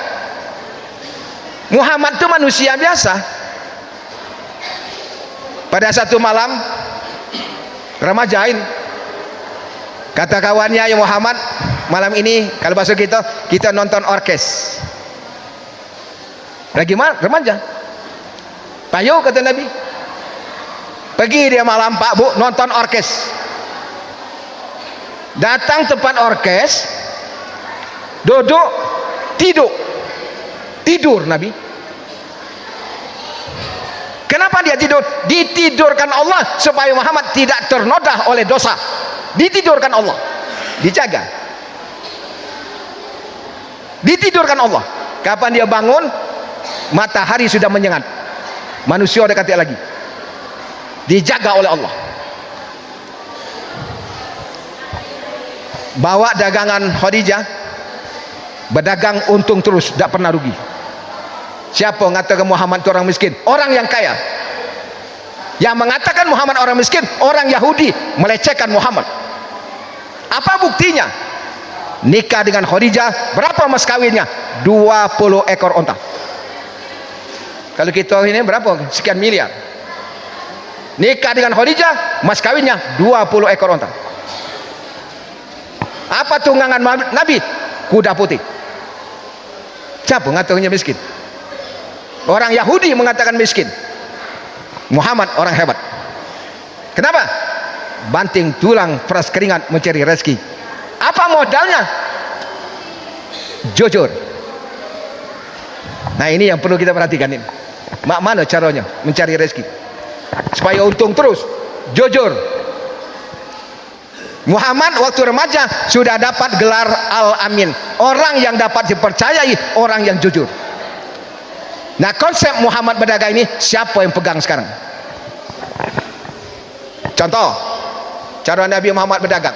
Muhammad itu manusia biasa. Pada satu malam remajain, kata kawannya, ya Muhammad, malam ini kalau bahasa kita nonton orkes. Lagi remaja. Payo kata Nabi. Pergi dia malam Pak Bu nonton orkes. Datang tempat orkes, duduk, tidur Nabi. Kenapa dia tidur? Ditidurkan Allah supaya Muhammad tidak ternoda oleh dosa. Ditidurkan Allah, dijaga. Ditidurkan Allah. Kapan dia bangun, matahari sudah menyengat, manusia udah kata lagi, dijaga oleh Allah. Bawa dagangan Khadijah, berdagang untung terus, tidak pernah rugi. Siapa mengatakan Muhammad itu orang miskin? Orang yang kaya. Yang mengatakan Muhammad orang miskin, orang Yahudi melecehkan Muhammad. Apa buktinya? Nikah dengan Khadijah, berapa mas kawinnya? 20 ekor onta. Kalau kita ini berapa? Sekian miliar. Nikah dengan Khadijah, mas kawinnya 20 ekor onta. Apa tunggangan Nabi? Kuda putih. Siapa mengatakannya miskin? Orang Yahudi mengatakan miskin. Muhammad orang hebat. Kenapa? Banting tulang, peras keringat mencari rezeki. Apa modalnya? Jujur. Nah ini yang perlu kita perhatikan ini. Mana caranya mencari rezeki supaya untung terus? Jujur. Muhammad waktu remaja sudah dapat gelar Al-Amin, orang yang dapat dipercayai, orang yang jujur. Nah konsep Muhammad berdagang ini siapa yang pegang sekarang? Contoh cara Nabi Muhammad berdagang.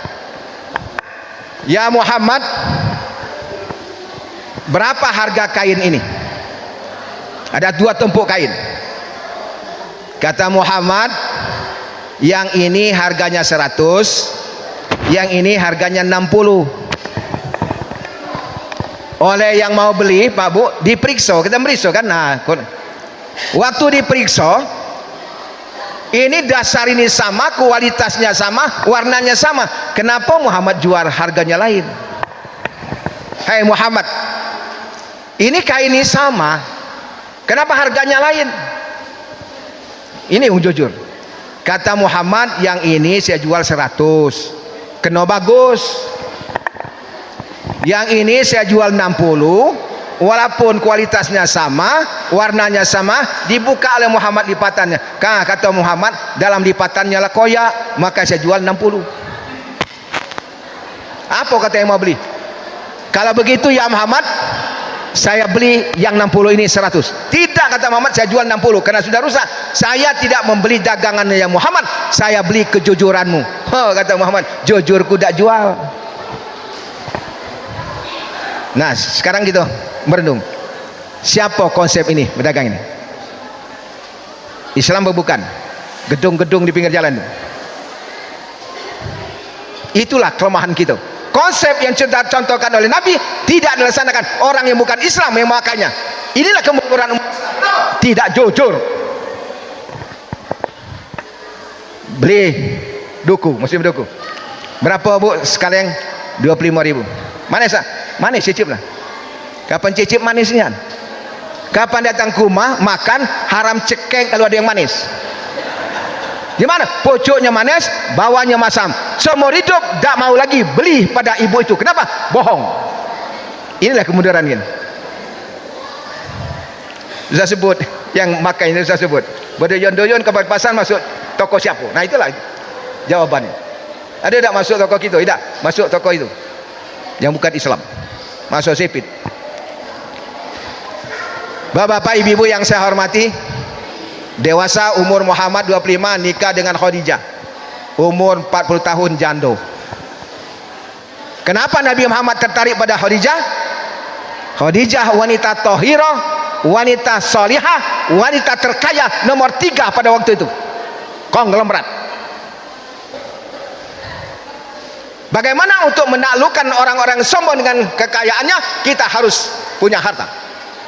Ya Muhammad, berapa harga kain ini? Ada 2 tumpuk kain. Kata Muhammad, yang ini harganya 100, yang ini harganya 60. Oleh yang mau beli, Pak Bu, diperiksa, kita meriksa kan. Nah, waktu diperiksa, ini dasar ini sama, kualitasnya sama, warnanya sama. Kenapa Muhammad jual harganya lain? Hai Muhammad, ini kain ini sama, kenapa harganya lain? Ini yang jujur. Kata Muhammad, yang ini saya jual 100, kena bagus. Yang ini saya jual 60, walaupun kualitasnya sama, warnanya sama. Dibuka oleh Muhammad lipatannya. Kata Muhammad, dalam lipatannya lah koyak, maka saya jual 60. Apa kata yang mau beli? Kalau begitu ya Muhammad, saya beli yang 60 ini 100. Tidak, kata Muhammad, saya jual 60 karena sudah rusak. Saya tidak membeli dagangannya ya Muhammad, saya beli kejujuranmu. Oh, kata Muhammad, jujurku tak jual. Nah sekarang gitu merenung, siapa konsep ini berdagang ini? Islam bukan gedung-gedung di pinggir jalan. Itulah kelemahan kita. Konsep yang contohkan oleh Nabi tidak dilaksanakan. Orang yang bukan Islam yang memakainya. Inilah kemungkaran umat tidak jujur. Beli duku, musim duku. Berapa Bu sekalian? 25.000. Manis lah, manis cicip lah. Kapan cicip manisnya? Kapan datang ke rumah makan haram cekeng kalau ada yang manis? Gimana? Pucuknya manis, bawahnya masam. Seumur hidup tak mau lagi beli pada ibu itu. Kenapa? Bohong. Inilah kemudaran ini. Saya sebut yang makan ini, saya sebut berdoyon-doyon ke pasar masuk toko siapa? Nah itulah jawabannya. Ada tak masuk toko kita? Tidak, masuk toko itu yang bukan Islam, masuk sipit. Bapak-bapak, ibu-ibu yang saya hormati, dewasa umur Muhammad 25 nikah dengan Khadijah, umur 40 tahun jando. Kenapa Nabi Muhammad tertarik pada Khadijah? Khadijah wanita tahirah, wanita salihah, wanita terkaya nomor 3 pada waktu itu, konglomerat. Bagaimana untuk menaklukkan orang-orang sombong dengan kekayaannya? Kita harus punya harta.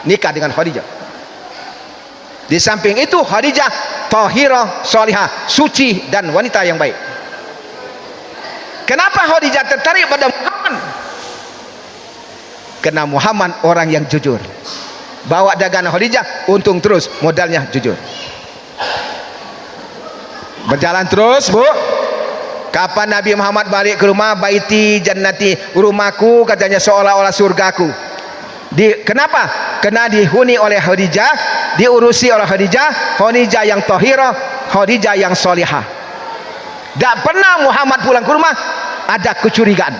Nikah dengan Khadijah. Di samping itu Khadijah tahirah, salihah, suci dan wanita yang baik. Kenapa Khadijah tertarik pada Muhammad? Karena Muhammad orang yang jujur. Bawa dagangan Khadijah untung terus, modalnya jujur. Berjalan terus, Bu. Kapan Nabi Muhammad balik ke rumah? Baiti jannati, rumahku katanya seolah-olah surgaku. Kenapa? Karena dihuni oleh Khadijah, diurusi oleh Khadijah, Khadijah yang tahirah, Khadijah yang salihah. Tak pernah Muhammad pulang ke rumah ada kecurigaan.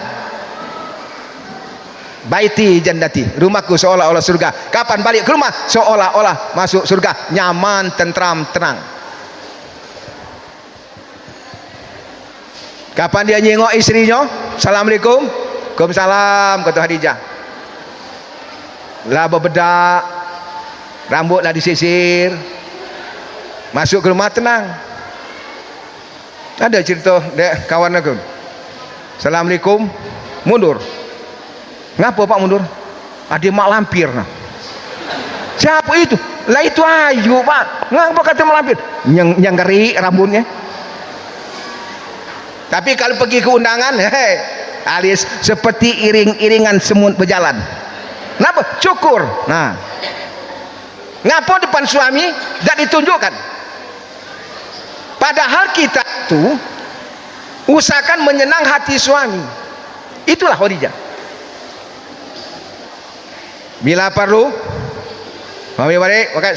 Baiti jannati, rumahku seolah-olah surga. Kapan balik ke rumah? Seolah-olah masuk surga, nyaman, tentram, tenang. Kapan dia nyengok istrinya? Assalamualaikum. Waalaikumsalam, kata Khadijah. Lah bebedak, rambutlah disisir, masuk ke rumah tenang. Ada cerita dek kawan aku. Assalamualaikum, mundur. Ngapa Pak mundur? Ada mak lampir. Nah. Siapa itu? Lah itu Ayu Pak. Ngapa kata mak lampir? Yang ngeri rambutnya. Tapi kalau pergi ke undangan, alis seperti iring-iringan semut berjalan. Kenapa? Cukur. Nah, ngapa depan suami tak ditunjukkan? Padahal kita itu usahakan menyenang hati suami. Itulah Khadijah. Bila perlu, mami balik, pakai.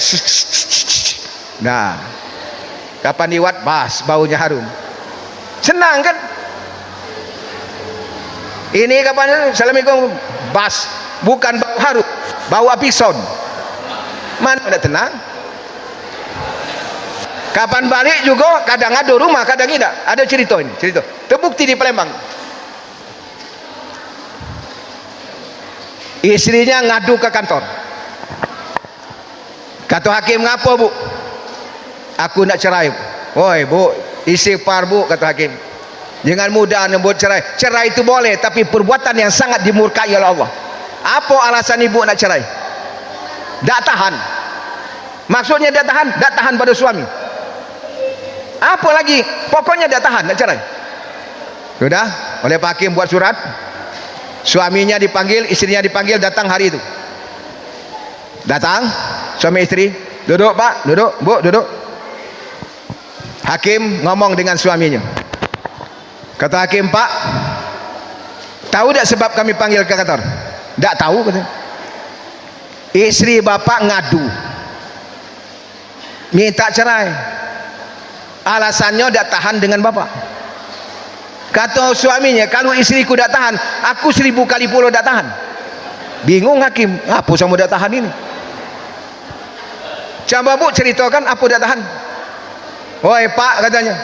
Nah, kapan diwat, bas, baunya harum. Senang kan? Ini kapan? Assalamualaikum, bas, bukan bau harum, bau api son. Mana ada tenang? Kapan balik juga kadang ada rumah, kadang tidak. Ada cerita ini, cerita. Terbukti di Palembang. Istrinya ngadu ke kantor. Kata hakim, ngapa Bu? Aku nak cerai. Woi Bu, istighfar Bu, kata hakim. Jangan mudah nyebut cerai. Cerai itu boleh, tapi perbuatan yang sangat dimurkai oleh Allah. Apa alasan ibu nak cerai? Tak tahan. Maksudnya tak tahan? Tak tahan pada suami. Apa lagi? Pokoknya tak tahan, nak cerai. Sudah, oleh Pak Hakim buat surat. Suaminya dipanggil, istrinya dipanggil, datang hari itu. Datang, suami istri. Duduk Pak, duduk, Bu, duduk. Hakim ngomong dengan suaminya. Kata hakim, Pak, tahu tak sebab kami panggil ke kantor? Tak tahu katanya. Istri bapak ngadu, minta cerai. Alasannya tak tahan dengan bapak. Kata suaminya, kalau istriku tak tahan, aku 1000 kali puluh tak tahan. Bingung hakim, apa sama tak tahan ini? Coba Bu ceritakan apa tak tahan. Woi Pak, katanya,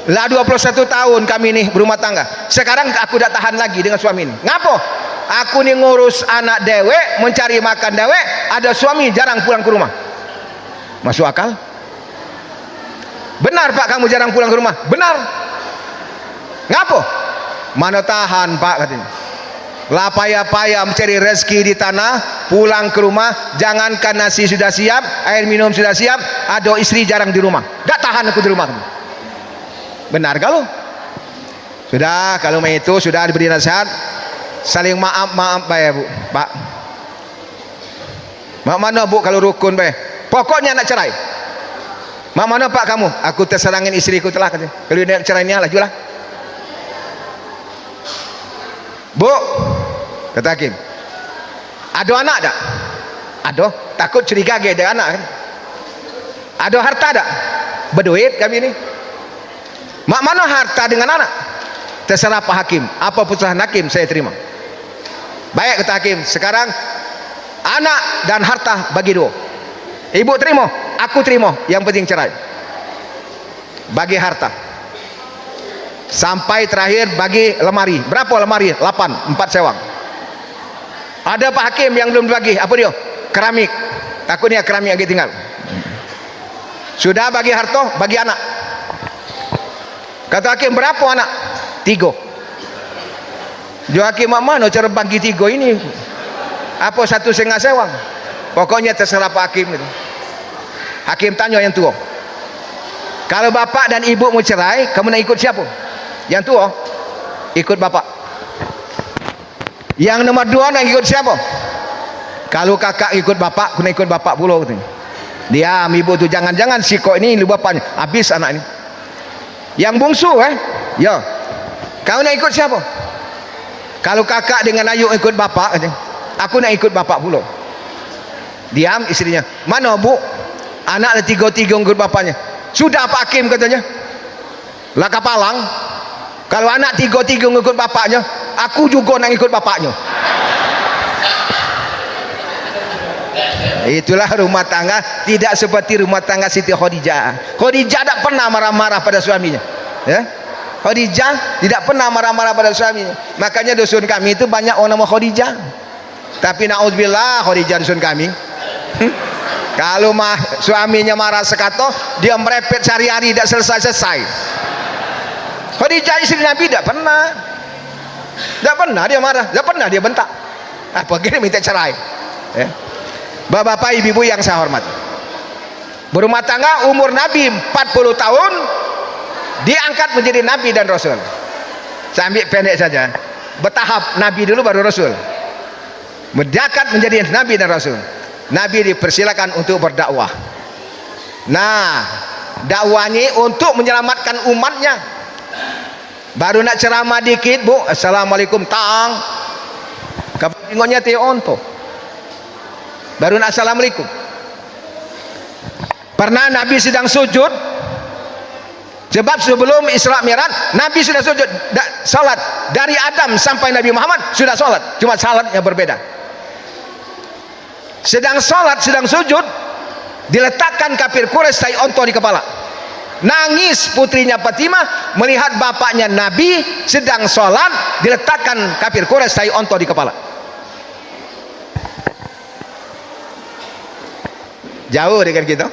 lah 21 tahun kami nih berumah tangga. Sekarang aku tak tahan lagi dengan suami ini. Ngapa? Aku nih ngurus anak dewek, mencari makan dewek, ada suami jarang pulang ke rumah. Masuk akal? Benar Pak, kamu jarang pulang ke rumah? Benar. Ngapa? Mana tahan Pak, katanya. Lah payah-payah mencari rezeki di tanah, pulang ke rumah, jangankan nasi sudah siap, air minum sudah siap, ada istri jarang di rumah. Tak tahan aku di rumah. Benar kalau? Sudah, kalau main itu sudah diberi nasihat, saling maaf ya Bu, Pak. Mak mana Bu kalau rukun be? Pokoknya nak cerai. Mak mana Pak kamu? Aku terserangin istriku telah katanya. Kalau dia nak cerai ni lah jualah. Bu, kata hakim, ada anak tak? Ada. Takut curiga ke ada anak kan? Ada harta tak? Berduit kami ni. Mak mana harta dengan anak? Terserah Pak Hakim. Apa putusan hakim saya terima. Baik, kata hakim. Sekarang Anak dan harta bagi dua. Ibu terima, aku terima, yang penting cerai. Bagi harta. Sampai terakhir bagi lemari. Berapa lemari? 8, 4 sewang. Ada Pak Hakim yang belum bagi, apa dia? Keramik. Aku ni keramik lagi tinggal. Sudah bagi harta, bagi anak. Kata Hakim, berapa anak? 3. Jo Hakim, mana cara bagi 3 ini? Apa 1,5 sewang? Pokoknya terserah Pak Hakim itu. Hakim tanya yang tua, kalau bapak dan ibu mau cerai, kamu nak ikut siapa? Yang tua ikut bapak. Yang nomor 2 nak ikut siapa? Kalau kakak ikut bapak, aku nak ikut bapak pula. Diam ibu tu, jangan-jangan si kok ini lu bapaknya, habis anak ini. Yang bungsu ya, kau nak ikut siapa? Kalau kakak dengan ayu ikut bapak, aku nak ikut bapak pula. Diam istrinya. Mana bu? Anak 3 ikut bapaknya. Sudah Pak Hakim katanya. Lah kapalang. Kalau anak 3 ikut bapaknya, aku juga nak ikut bapaknya. Itulah rumah tangga tidak seperti rumah tangga Siti Khadijah. Khadijah tak pernah marah-marah pada suaminya. Ya? Khadijah tidak pernah marah-marah pada suaminya. Makanya dusun kami itu banyak orang nama Khadijah. Tapi naudzubillah Khadijah dusun kami. Kalau suaminya marah sekato, dia merepet sehari-hari tidak selesai-selesai. Khadijah istri Nabi tidak pernah dia marah, tidak pernah dia bentak. Apa gini minta cerai. Bapak-bapak, ibu-ibu yang saya hormati, berumah tangga umur Nabi 40 tahun diangkat menjadi Nabi dan Rasul. Saya ambil pendek saja, bertahap, Nabi dulu baru Rasul. Mendekat menjadi Nabi dan Rasul. Nabi dipersilakan untuk berdakwah. Nah, dakwahnya untuk menyelamatkan umatnya. Baru nak ceramah dikit, bu, assalamualaikum tang. Kapingnya tionto. Baru nak assalamualaikum. Pernah Nabi sedang sujud. Sebab sebelum Isra Mi'raj, Nabi sudah sujud, salat dari Adam sampai Nabi Muhammad sudah salat. Cuma salatnya berbeda. Sedang salat, sedang sujud, diletakkan kafir Quraisy tai onto di kepala. Nangis putrinya Fatimah melihat bapaknya Nabi sedang salat, diletakkan kafir Quraisy tai onto di kepala. Jauh dengan kita.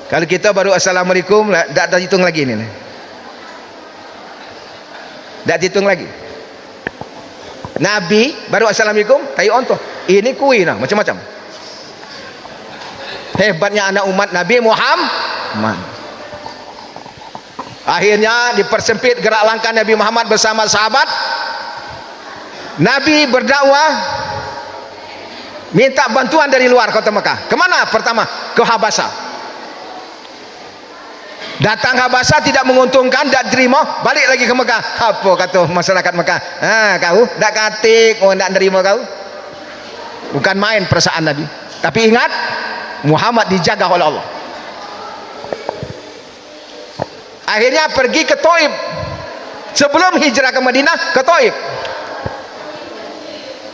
Kalau kita baru assalamualaikum, tak hitung lagi ini. Tak hitung lagi. Nabi baru assalamualaikum, tai onto. Ini kui nah, macam-macam. Hebatnya anak umat Nabi Muhammad. Akhirnya dipersempit gerak langkah Nabi Muhammad bersama sahabat. Nabi berdakwah, minta bantuan dari luar kota Mekah. Kemana? Pertama ke Habasah. Datang Habasah tidak menguntungkan, tak terima, balik lagi ke Mekah. Apa kata masyarakat Mekah? Kau tak katik, tak terima kau. Bukan main perasaan Nabi. Tapi ingat, Muhammad dijaga oleh Allah. Akhirnya pergi ke Taif. Sebelum hijrah ke Madinah, ke Taif.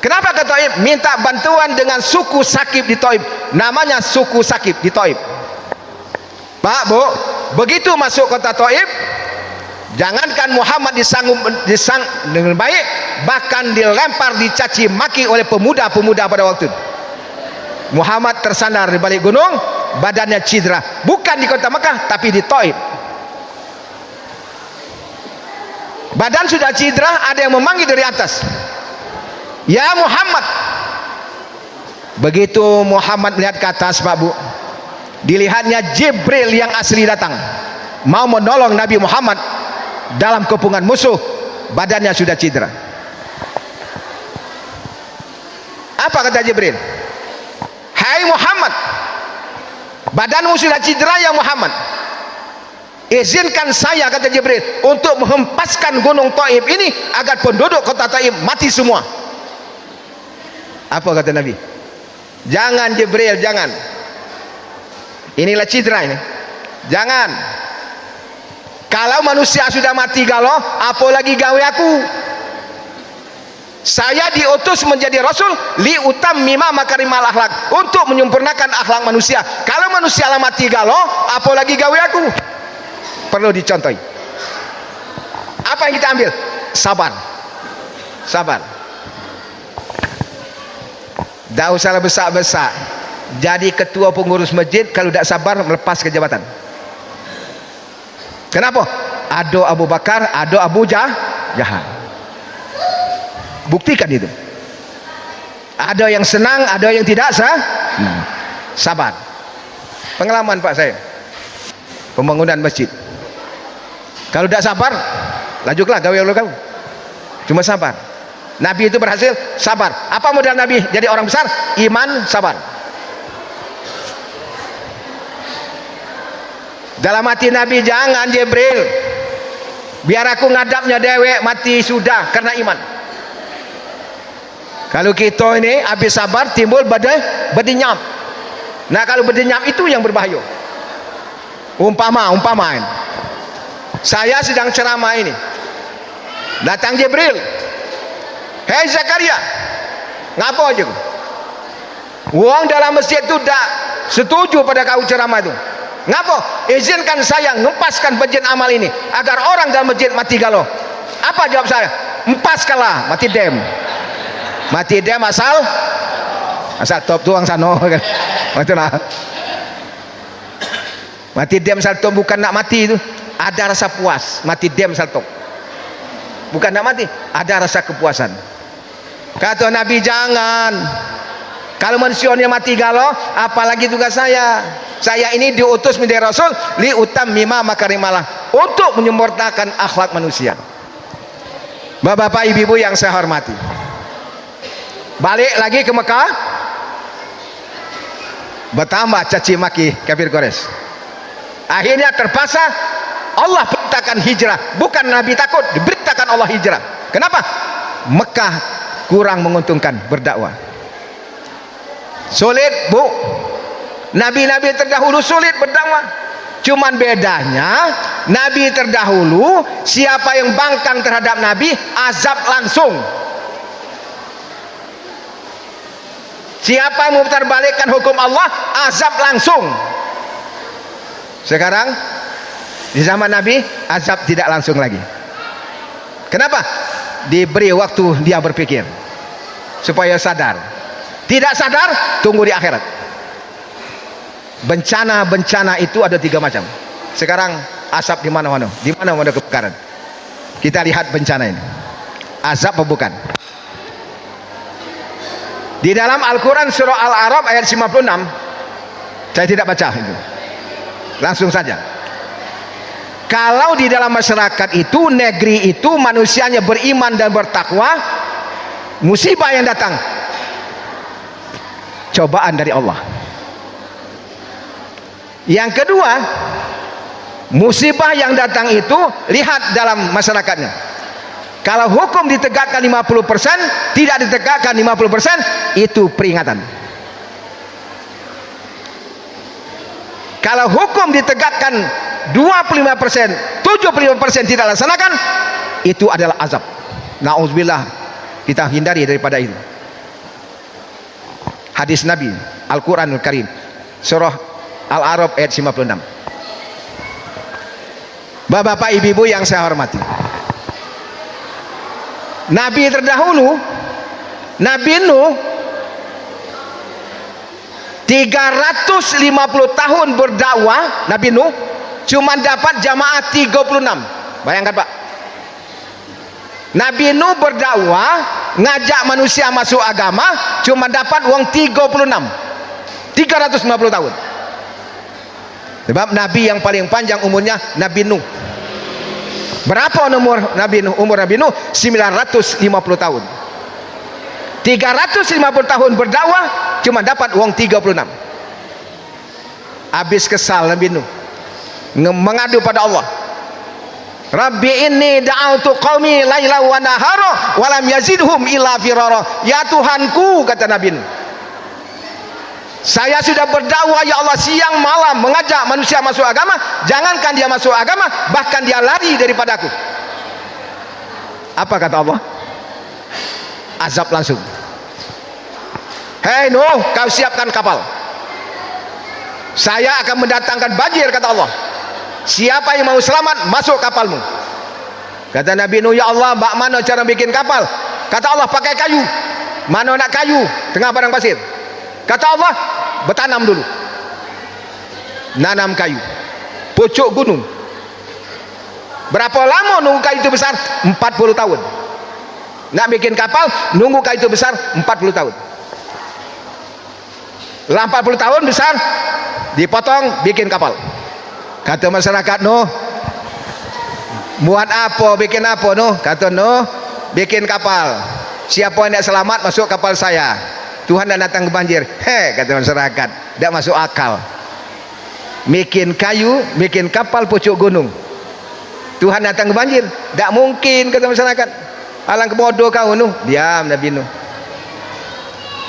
Kenapa ke Taif? Minta bantuan dengan suku Sakif di Taif. Namanya suku Sakif di Taif. Pak, Bu, begitu masuk kota Taif, jangankan Muhammad disang dengan baik, bahkan dilempar, dicaci maki oleh pemuda-pemuda pada waktu itu. Muhammad tersandar di balik gunung, badannya cedera. Bukan di kota Mekah, tapi di Taif. Badan sudah cedera, ada yang memanggil dari atas, ya Muhammad. Begitu Muhammad melihat ke atas, Pak, Bu, dilihatnya Jibril yang asli datang, mau menolong Nabi Muhammad dalam kepungan musuh. Badannya sudah cedera. Apa kata Jibril? Hai Muhammad, badanmu sudah cedera ya Muhammad, izinkan saya, kata Jibril, untuk menghempaskan gunung Taif ini agar penduduk kota Taif mati semua. Apa kata Nabi? Jangan Jibril, jangan. Inilah cedera ini. Jangan. Kalau manusia sudah mati galau, apalagi gawe aku. Saya diutus menjadi rasul li utammima makarimal akhlak, untuk menyempurnakan akhlak manusia. Kalau manusia lah mati galau, apalagi gawe aku. Perlu dicontohi. Apa yang kita ambil? Sabar. Sabar. Tak usah besar-besar. Jadi ketua pengurus masjid kalau tak sabar melepas ke jabatan. Kenapa? Ada Abu Bakar, ada Abu Jahal. Buktikan itu. Ada yang senang, ada yang tidak sabar. Pengalaman Pak saya, pembangunan masjid. Kalau tidak sabar, lanjutlah gawe kau. Cuma sabar. Nabi itu berhasil sabar. Apa modal Nabi jadi orang besar? Iman, sabar. Dalam hati Nabi, jangan Jibril, biar aku ngadapnya dewek mati sudah, karena iman. Kalau kita ini habis sabar timbul berdenyam. Nah kalau berdenyam itu yang berbahaya. Umpama saya sedang ceramah ini, datang Jibril, hei Zakaria, ngapa aja? Uang dalam masjid itu tak setuju pada kau ceramah itu. Ngapa? Izinkan saya ngempaskan bagian amal ini agar orang dalam masjid mati galau. Apa jawab saya? Empaskanlah, mati dem. Mati dem asal top tuang sano kan. Betul lah. Mati dem asal top bukan nak mati itu. Ada rasa puas. Mati dem asal top. Bukan nak mati, ada rasa kepuasan. Kata Nabi, jangan. Kalau manusianya mati galau, apalagi tugas saya. Saya ini diutus menjadi rasul li utammima makarimalah, untuk menyempurnakan akhlak manusia. Bapak-bapak, ibu-ibu yang saya hormati, balik lagi ke Mekah, bertambah caci maki kafir Quraisy. Akhirnya terpaksa Allah perintahkan hijrah. Bukan Nabi takut, diberitakan Allah hijrah. Kenapa? Mekah kurang menguntungkan berdakwah. Sulit bu. Nabi-nabi terdahulu sulit berdakwah. Cuman bedanya Nabi terdahulu, siapa yang bangkang terhadap Nabi, azab langsung. Siapa yang memutarbalikkan hukum Allah, azab langsung. Sekarang di zaman Nabi, azab tidak langsung lagi. Kenapa? Diberi waktu dia berpikir supaya sadar. Tidak sadar, tunggu di akhirat. Bencana-bencana itu ada 3 macam. Sekarang asap di mana-mana, di mana-mana kebakaran. Kita lihat bencana ini, azab apa bukan? Di dalam Al-Quran surah Al-A'raf ayat 56, saya tidak baca itu, langsung saja. Kalau di dalam masyarakat itu, negeri itu, manusianya beriman dan bertakwa, musibah yang datang cobaan dari Allah. Yang kedua, musibah yang datang itu, lihat dalam masyarakatnya. Kalau hukum ditegakkan 50%, tidak ditegakkan 50%, itu peringatan. Kalau hukum ditegakkan 25%, 75% tidak laksanakan, itu adalah azab. Na'udzubillah, kita hindari daripada itu. Hadis Nabi, Al-Quranul Karim, surah Al-A'raf ayat 56. Bapak-bapak, ibu-ibu yang saya hormati, Nabi terdahulu, Nabi Nuh, 350 tahun berdakwah, Nabi Nuh cuma dapat jamaah 36. Bayangkan Pak, Nabi Nuh berdakwah, ngajak manusia masuk agama, cuma dapat uang 36. 350 tahun. Sebab Nabi yang paling panjang umurnya Nabi Nuh. Berapa umur Nabi Nuh? Umur Nabi Nuh 950 tahun. 350 tahun berdakwah cuma dapat uang 36. Habis kesal Nabi Nuh, mengadu pada Allah. Rabbi inni da'autu qaumi laila wa nahara wa lam yazidhum illa firara. Ya Tuhanku, kata Nabi Nuh, saya sudah berdakwah ya Allah siang malam, mengajak manusia masuk agama. Jangankan dia masuk agama, bahkan dia lari daripadaku. Apa kata Allah? azab langsung. Hei Nuh, kau siapkan kapal. Saya akan mendatangkan banjir, kata Allah. Siapa yang mau selamat, masuk kapalmu. Kata Nabi Nuh, ya Allah, bak mana cara bikin kapal? Kata Allah, pakai kayu. Mana nak kayu? Tengah padang pasir. Kata Allah, bertanam dulu. Nanam kayu. Pucuk gunung. Berapa lama nunggu kayu itu besar? 40 tahun. Nak bikin kapal, nunggu kayu itu besar 40 tahun. Setelah 40 tahun besar, dipotong, bikin kapal. Kata masyarakat, Nuh, buat apa, bikin apa Nuh? Kata Nuh, bikin kapal. Siapa yang nak selamat, masuk kapal saya. Tuhan dah datang ke banjir. Kata masyarakat, tak masuk akal. Bikin kayu, bikin kapal pucuk gunung. Tuhan datang ke banjir, tak mungkin, kata masyarakat. Alang kebodoh kau Nuh. Diam Nabi Nuh.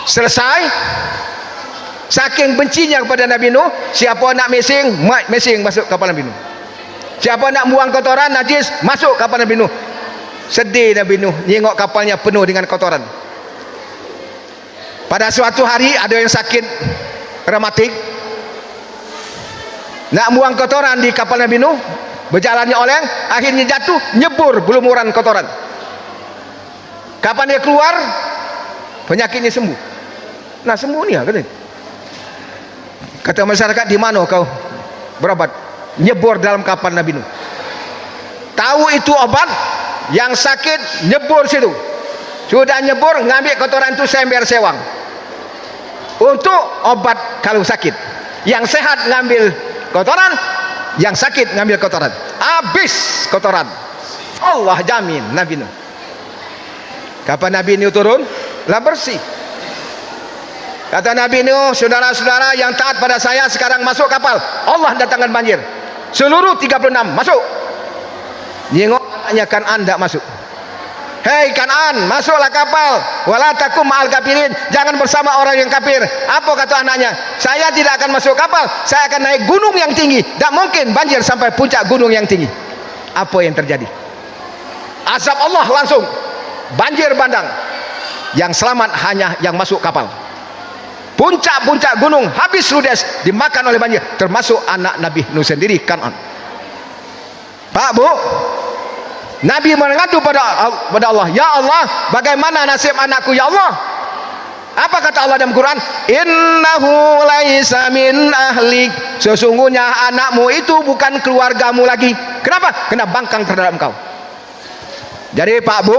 Selesai. Saking bencinya kepada Nabi Nuh, siapa nak mesing masuk kapal Nabi Nuh. Siapa nak buang kotoran najis, masuk kapal Nabi Nuh. Sedih Nabi Nuh, tengok kapalnya penuh dengan kotoran. Pada suatu hari ada yang sakit rematik, nak buang kotoran di kapal Nabi Nuh, berjalannya oleng, akhirnya jatuh, nyebur berlumuran kotoran. Kapan dia keluar, penyakitnya sembuh. Nah, sembuh ni katanya. Kata masyarakat, di mana kau berobat? Nyebur dalam kapal Nabi Nuh. Tahu itu obat, yang sakit nyebur situ. Sudah nyebur, ngambil kotoran itu sember sewang. Untuk obat kalau sakit. Yang sehat ngambil kotoran, yang sakit ngambil kotoran. Habis kotoran. Allah jamin Nabi Nuh. Kapan Nabi Nuh turun? Lah bersih. Kata Nabi Nuh, saudara-saudara yang taat pada saya sekarang masuk kapal. Allah datangkan banjir. Seluruh 36 masuk. Nyengok anaknya Kan'an tak masuk. Hei Kan'an, masuklah kapal. Wala takum ma'al kafirin. Jangan bersama orang yang kafir. Apa kata anaknya? Saya tidak akan masuk kapal. Saya akan naik gunung yang tinggi. Tak mungkin banjir sampai puncak gunung yang tinggi. Apa yang terjadi? Azab Allah langsung. Banjir bandang. Yang selamat hanya yang masuk kapal. Puncak-puncak gunung habis ludes, dimakan oleh banjir, termasuk anak Nabi Nuh sendiri, Kan'an. Pak Bu, Nabi mengadu pada Allah, ya Allah, bagaimana nasib anakku ya Allah? Apa kata Allah dalam Quran? Innahu laisa min ahlik. Sesungguhnya anakmu itu bukan keluargamu lagi. Kenapa? Kena bangkang terhadap engkau. Jadi Pak Bu,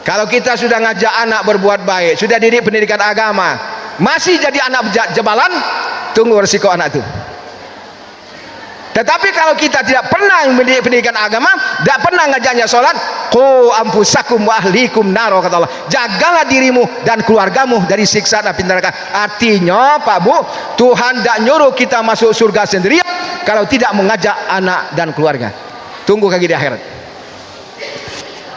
kalau kita sudah ngajak anak berbuat baik, sudah didik pendidikan agama, masih jadi anak jebalan, tunggu resiko anak itu. Tetapi kalau kita tidak pernah mendidik pendidikan agama, tidak pernah ngajaknya sholat, qu anfusakum wa ahlikum naro, kata Allah, jagalah dirimu dan keluargamu dari siksa api neraka. Artinya Pak Bu, Tuhan tidak nyuruh kita masuk surga sendirian kalau tidak mengajak anak dan keluarga. Tunggu kaki di akhirat.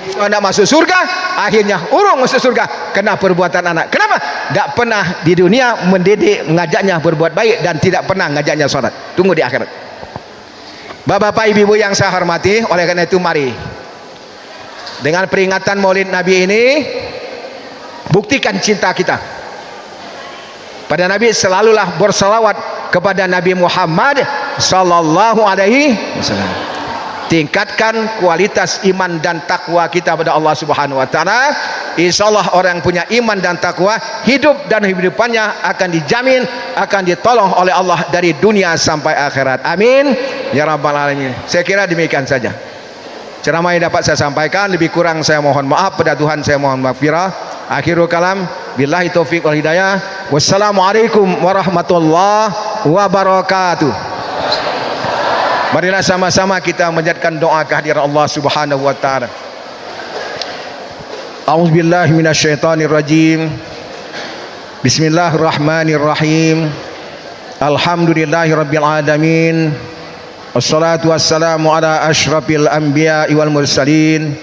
Anda masuk surga, akhirnya urung masuk surga kena perbuatan anak. Kenapa? Tak pernah di dunia mendidik, mengajaknya berbuat baik, dan tidak pernah ngajaknya sholat. Tunggu di akhirat. Bapak-bapak, ibu-ibu yang saya hormati, oleh karena itu mari dengan peringatan Maulid Nabi ini, buktikan cinta kita pada Nabi. Selalulah bersalawat kepada Nabi Muhammad sallallahu alaihi wasallam. Tingkatkan kualitas iman dan takwa kita pada Allah Subhanahu wa taala. Insyaallah orang yang punya iman dan takwa, hidup dan hidupannya akan dijamin, akan ditolong oleh Allah dari dunia sampai akhirat. Amin ya rabbal alamin. Saya kira demikian saja ceramah yang dapat saya sampaikan. Lebih kurang saya mohon maaf, pada Tuhan saya mohon maghfirah. Akhirul kalam, billahi taufiq wal hidayah. Wassalamualaikum warahmatullahi wabarakatuh. Marilah sama-sama kita menjadikan doa kehadiran Allah Subhanahu wa taala. A'udzubillahi minasyaitonirrajim. Bismillahirrahmanirrahim. Alhamdulillahirabbil alamin. Wassalatu wassalamu ala asyrafil anbiya'i wal mursalin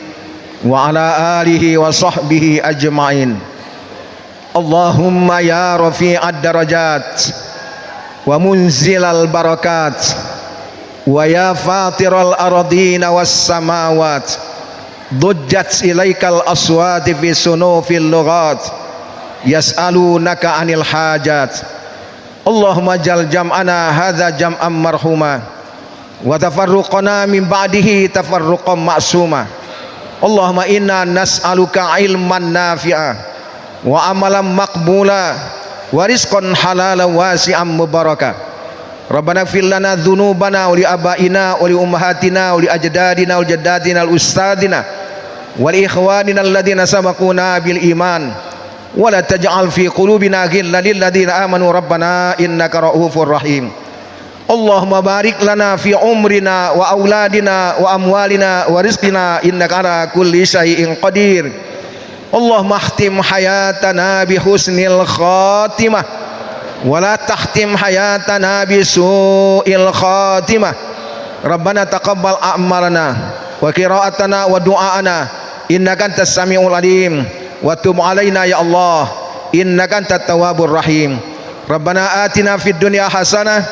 wa ala alihi wa sahbihi ajma'in. Allahumma ya rafi'ad darajat wa munzilal barakat wa ya fatiral ardina was samawat ضجت إليك الأصوات في صنوف اللغات يسألونك عن الحاجات اللهم اجعل جمعنا هذا جمعا مرحوما وتفرقنا من بعده تفرقا معصوما اللهم إنا نسألك علما نافعا وعملا مقبولا ورزقا حلالا واسعا مباركا ربنا اغفر لنا ذنوبنا ولآبائنا ولأمهاتنا ولأجدادنا ولجداتنا ولأستاذنا ولإخواننا الذين سبقونا بالإيمان ولا تجعل في قلوبنا غلا للذين آمنوا ربنا إنك رؤوف رحيم اللهم بارك لنا في عمرنا وأولادنا وأموالنا ورزقنا إنك على كل شيء قدير اللهم اختم حياتنا بحسن الخاتمة ولا تختم حياتنا بسوء الخاتمة ربنا تقبل أعمالنا وقراءتنا ودعاءنا إنك أنت السميع العليم وتب علينا يا الله إنك أنت التواب الرحيم ربنا آتنا في الدنيا حسنة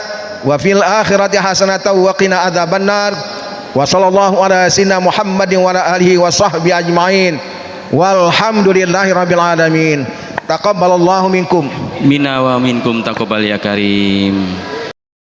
وفي الآخرة حسنة وقنا عذاب النار وصلى الله على سيدنا محمد وعلى آله وصحبه أجمعين والحمد لله رب العالمين تقبل الله منكم Mina wa minkum taqabbal ya karim.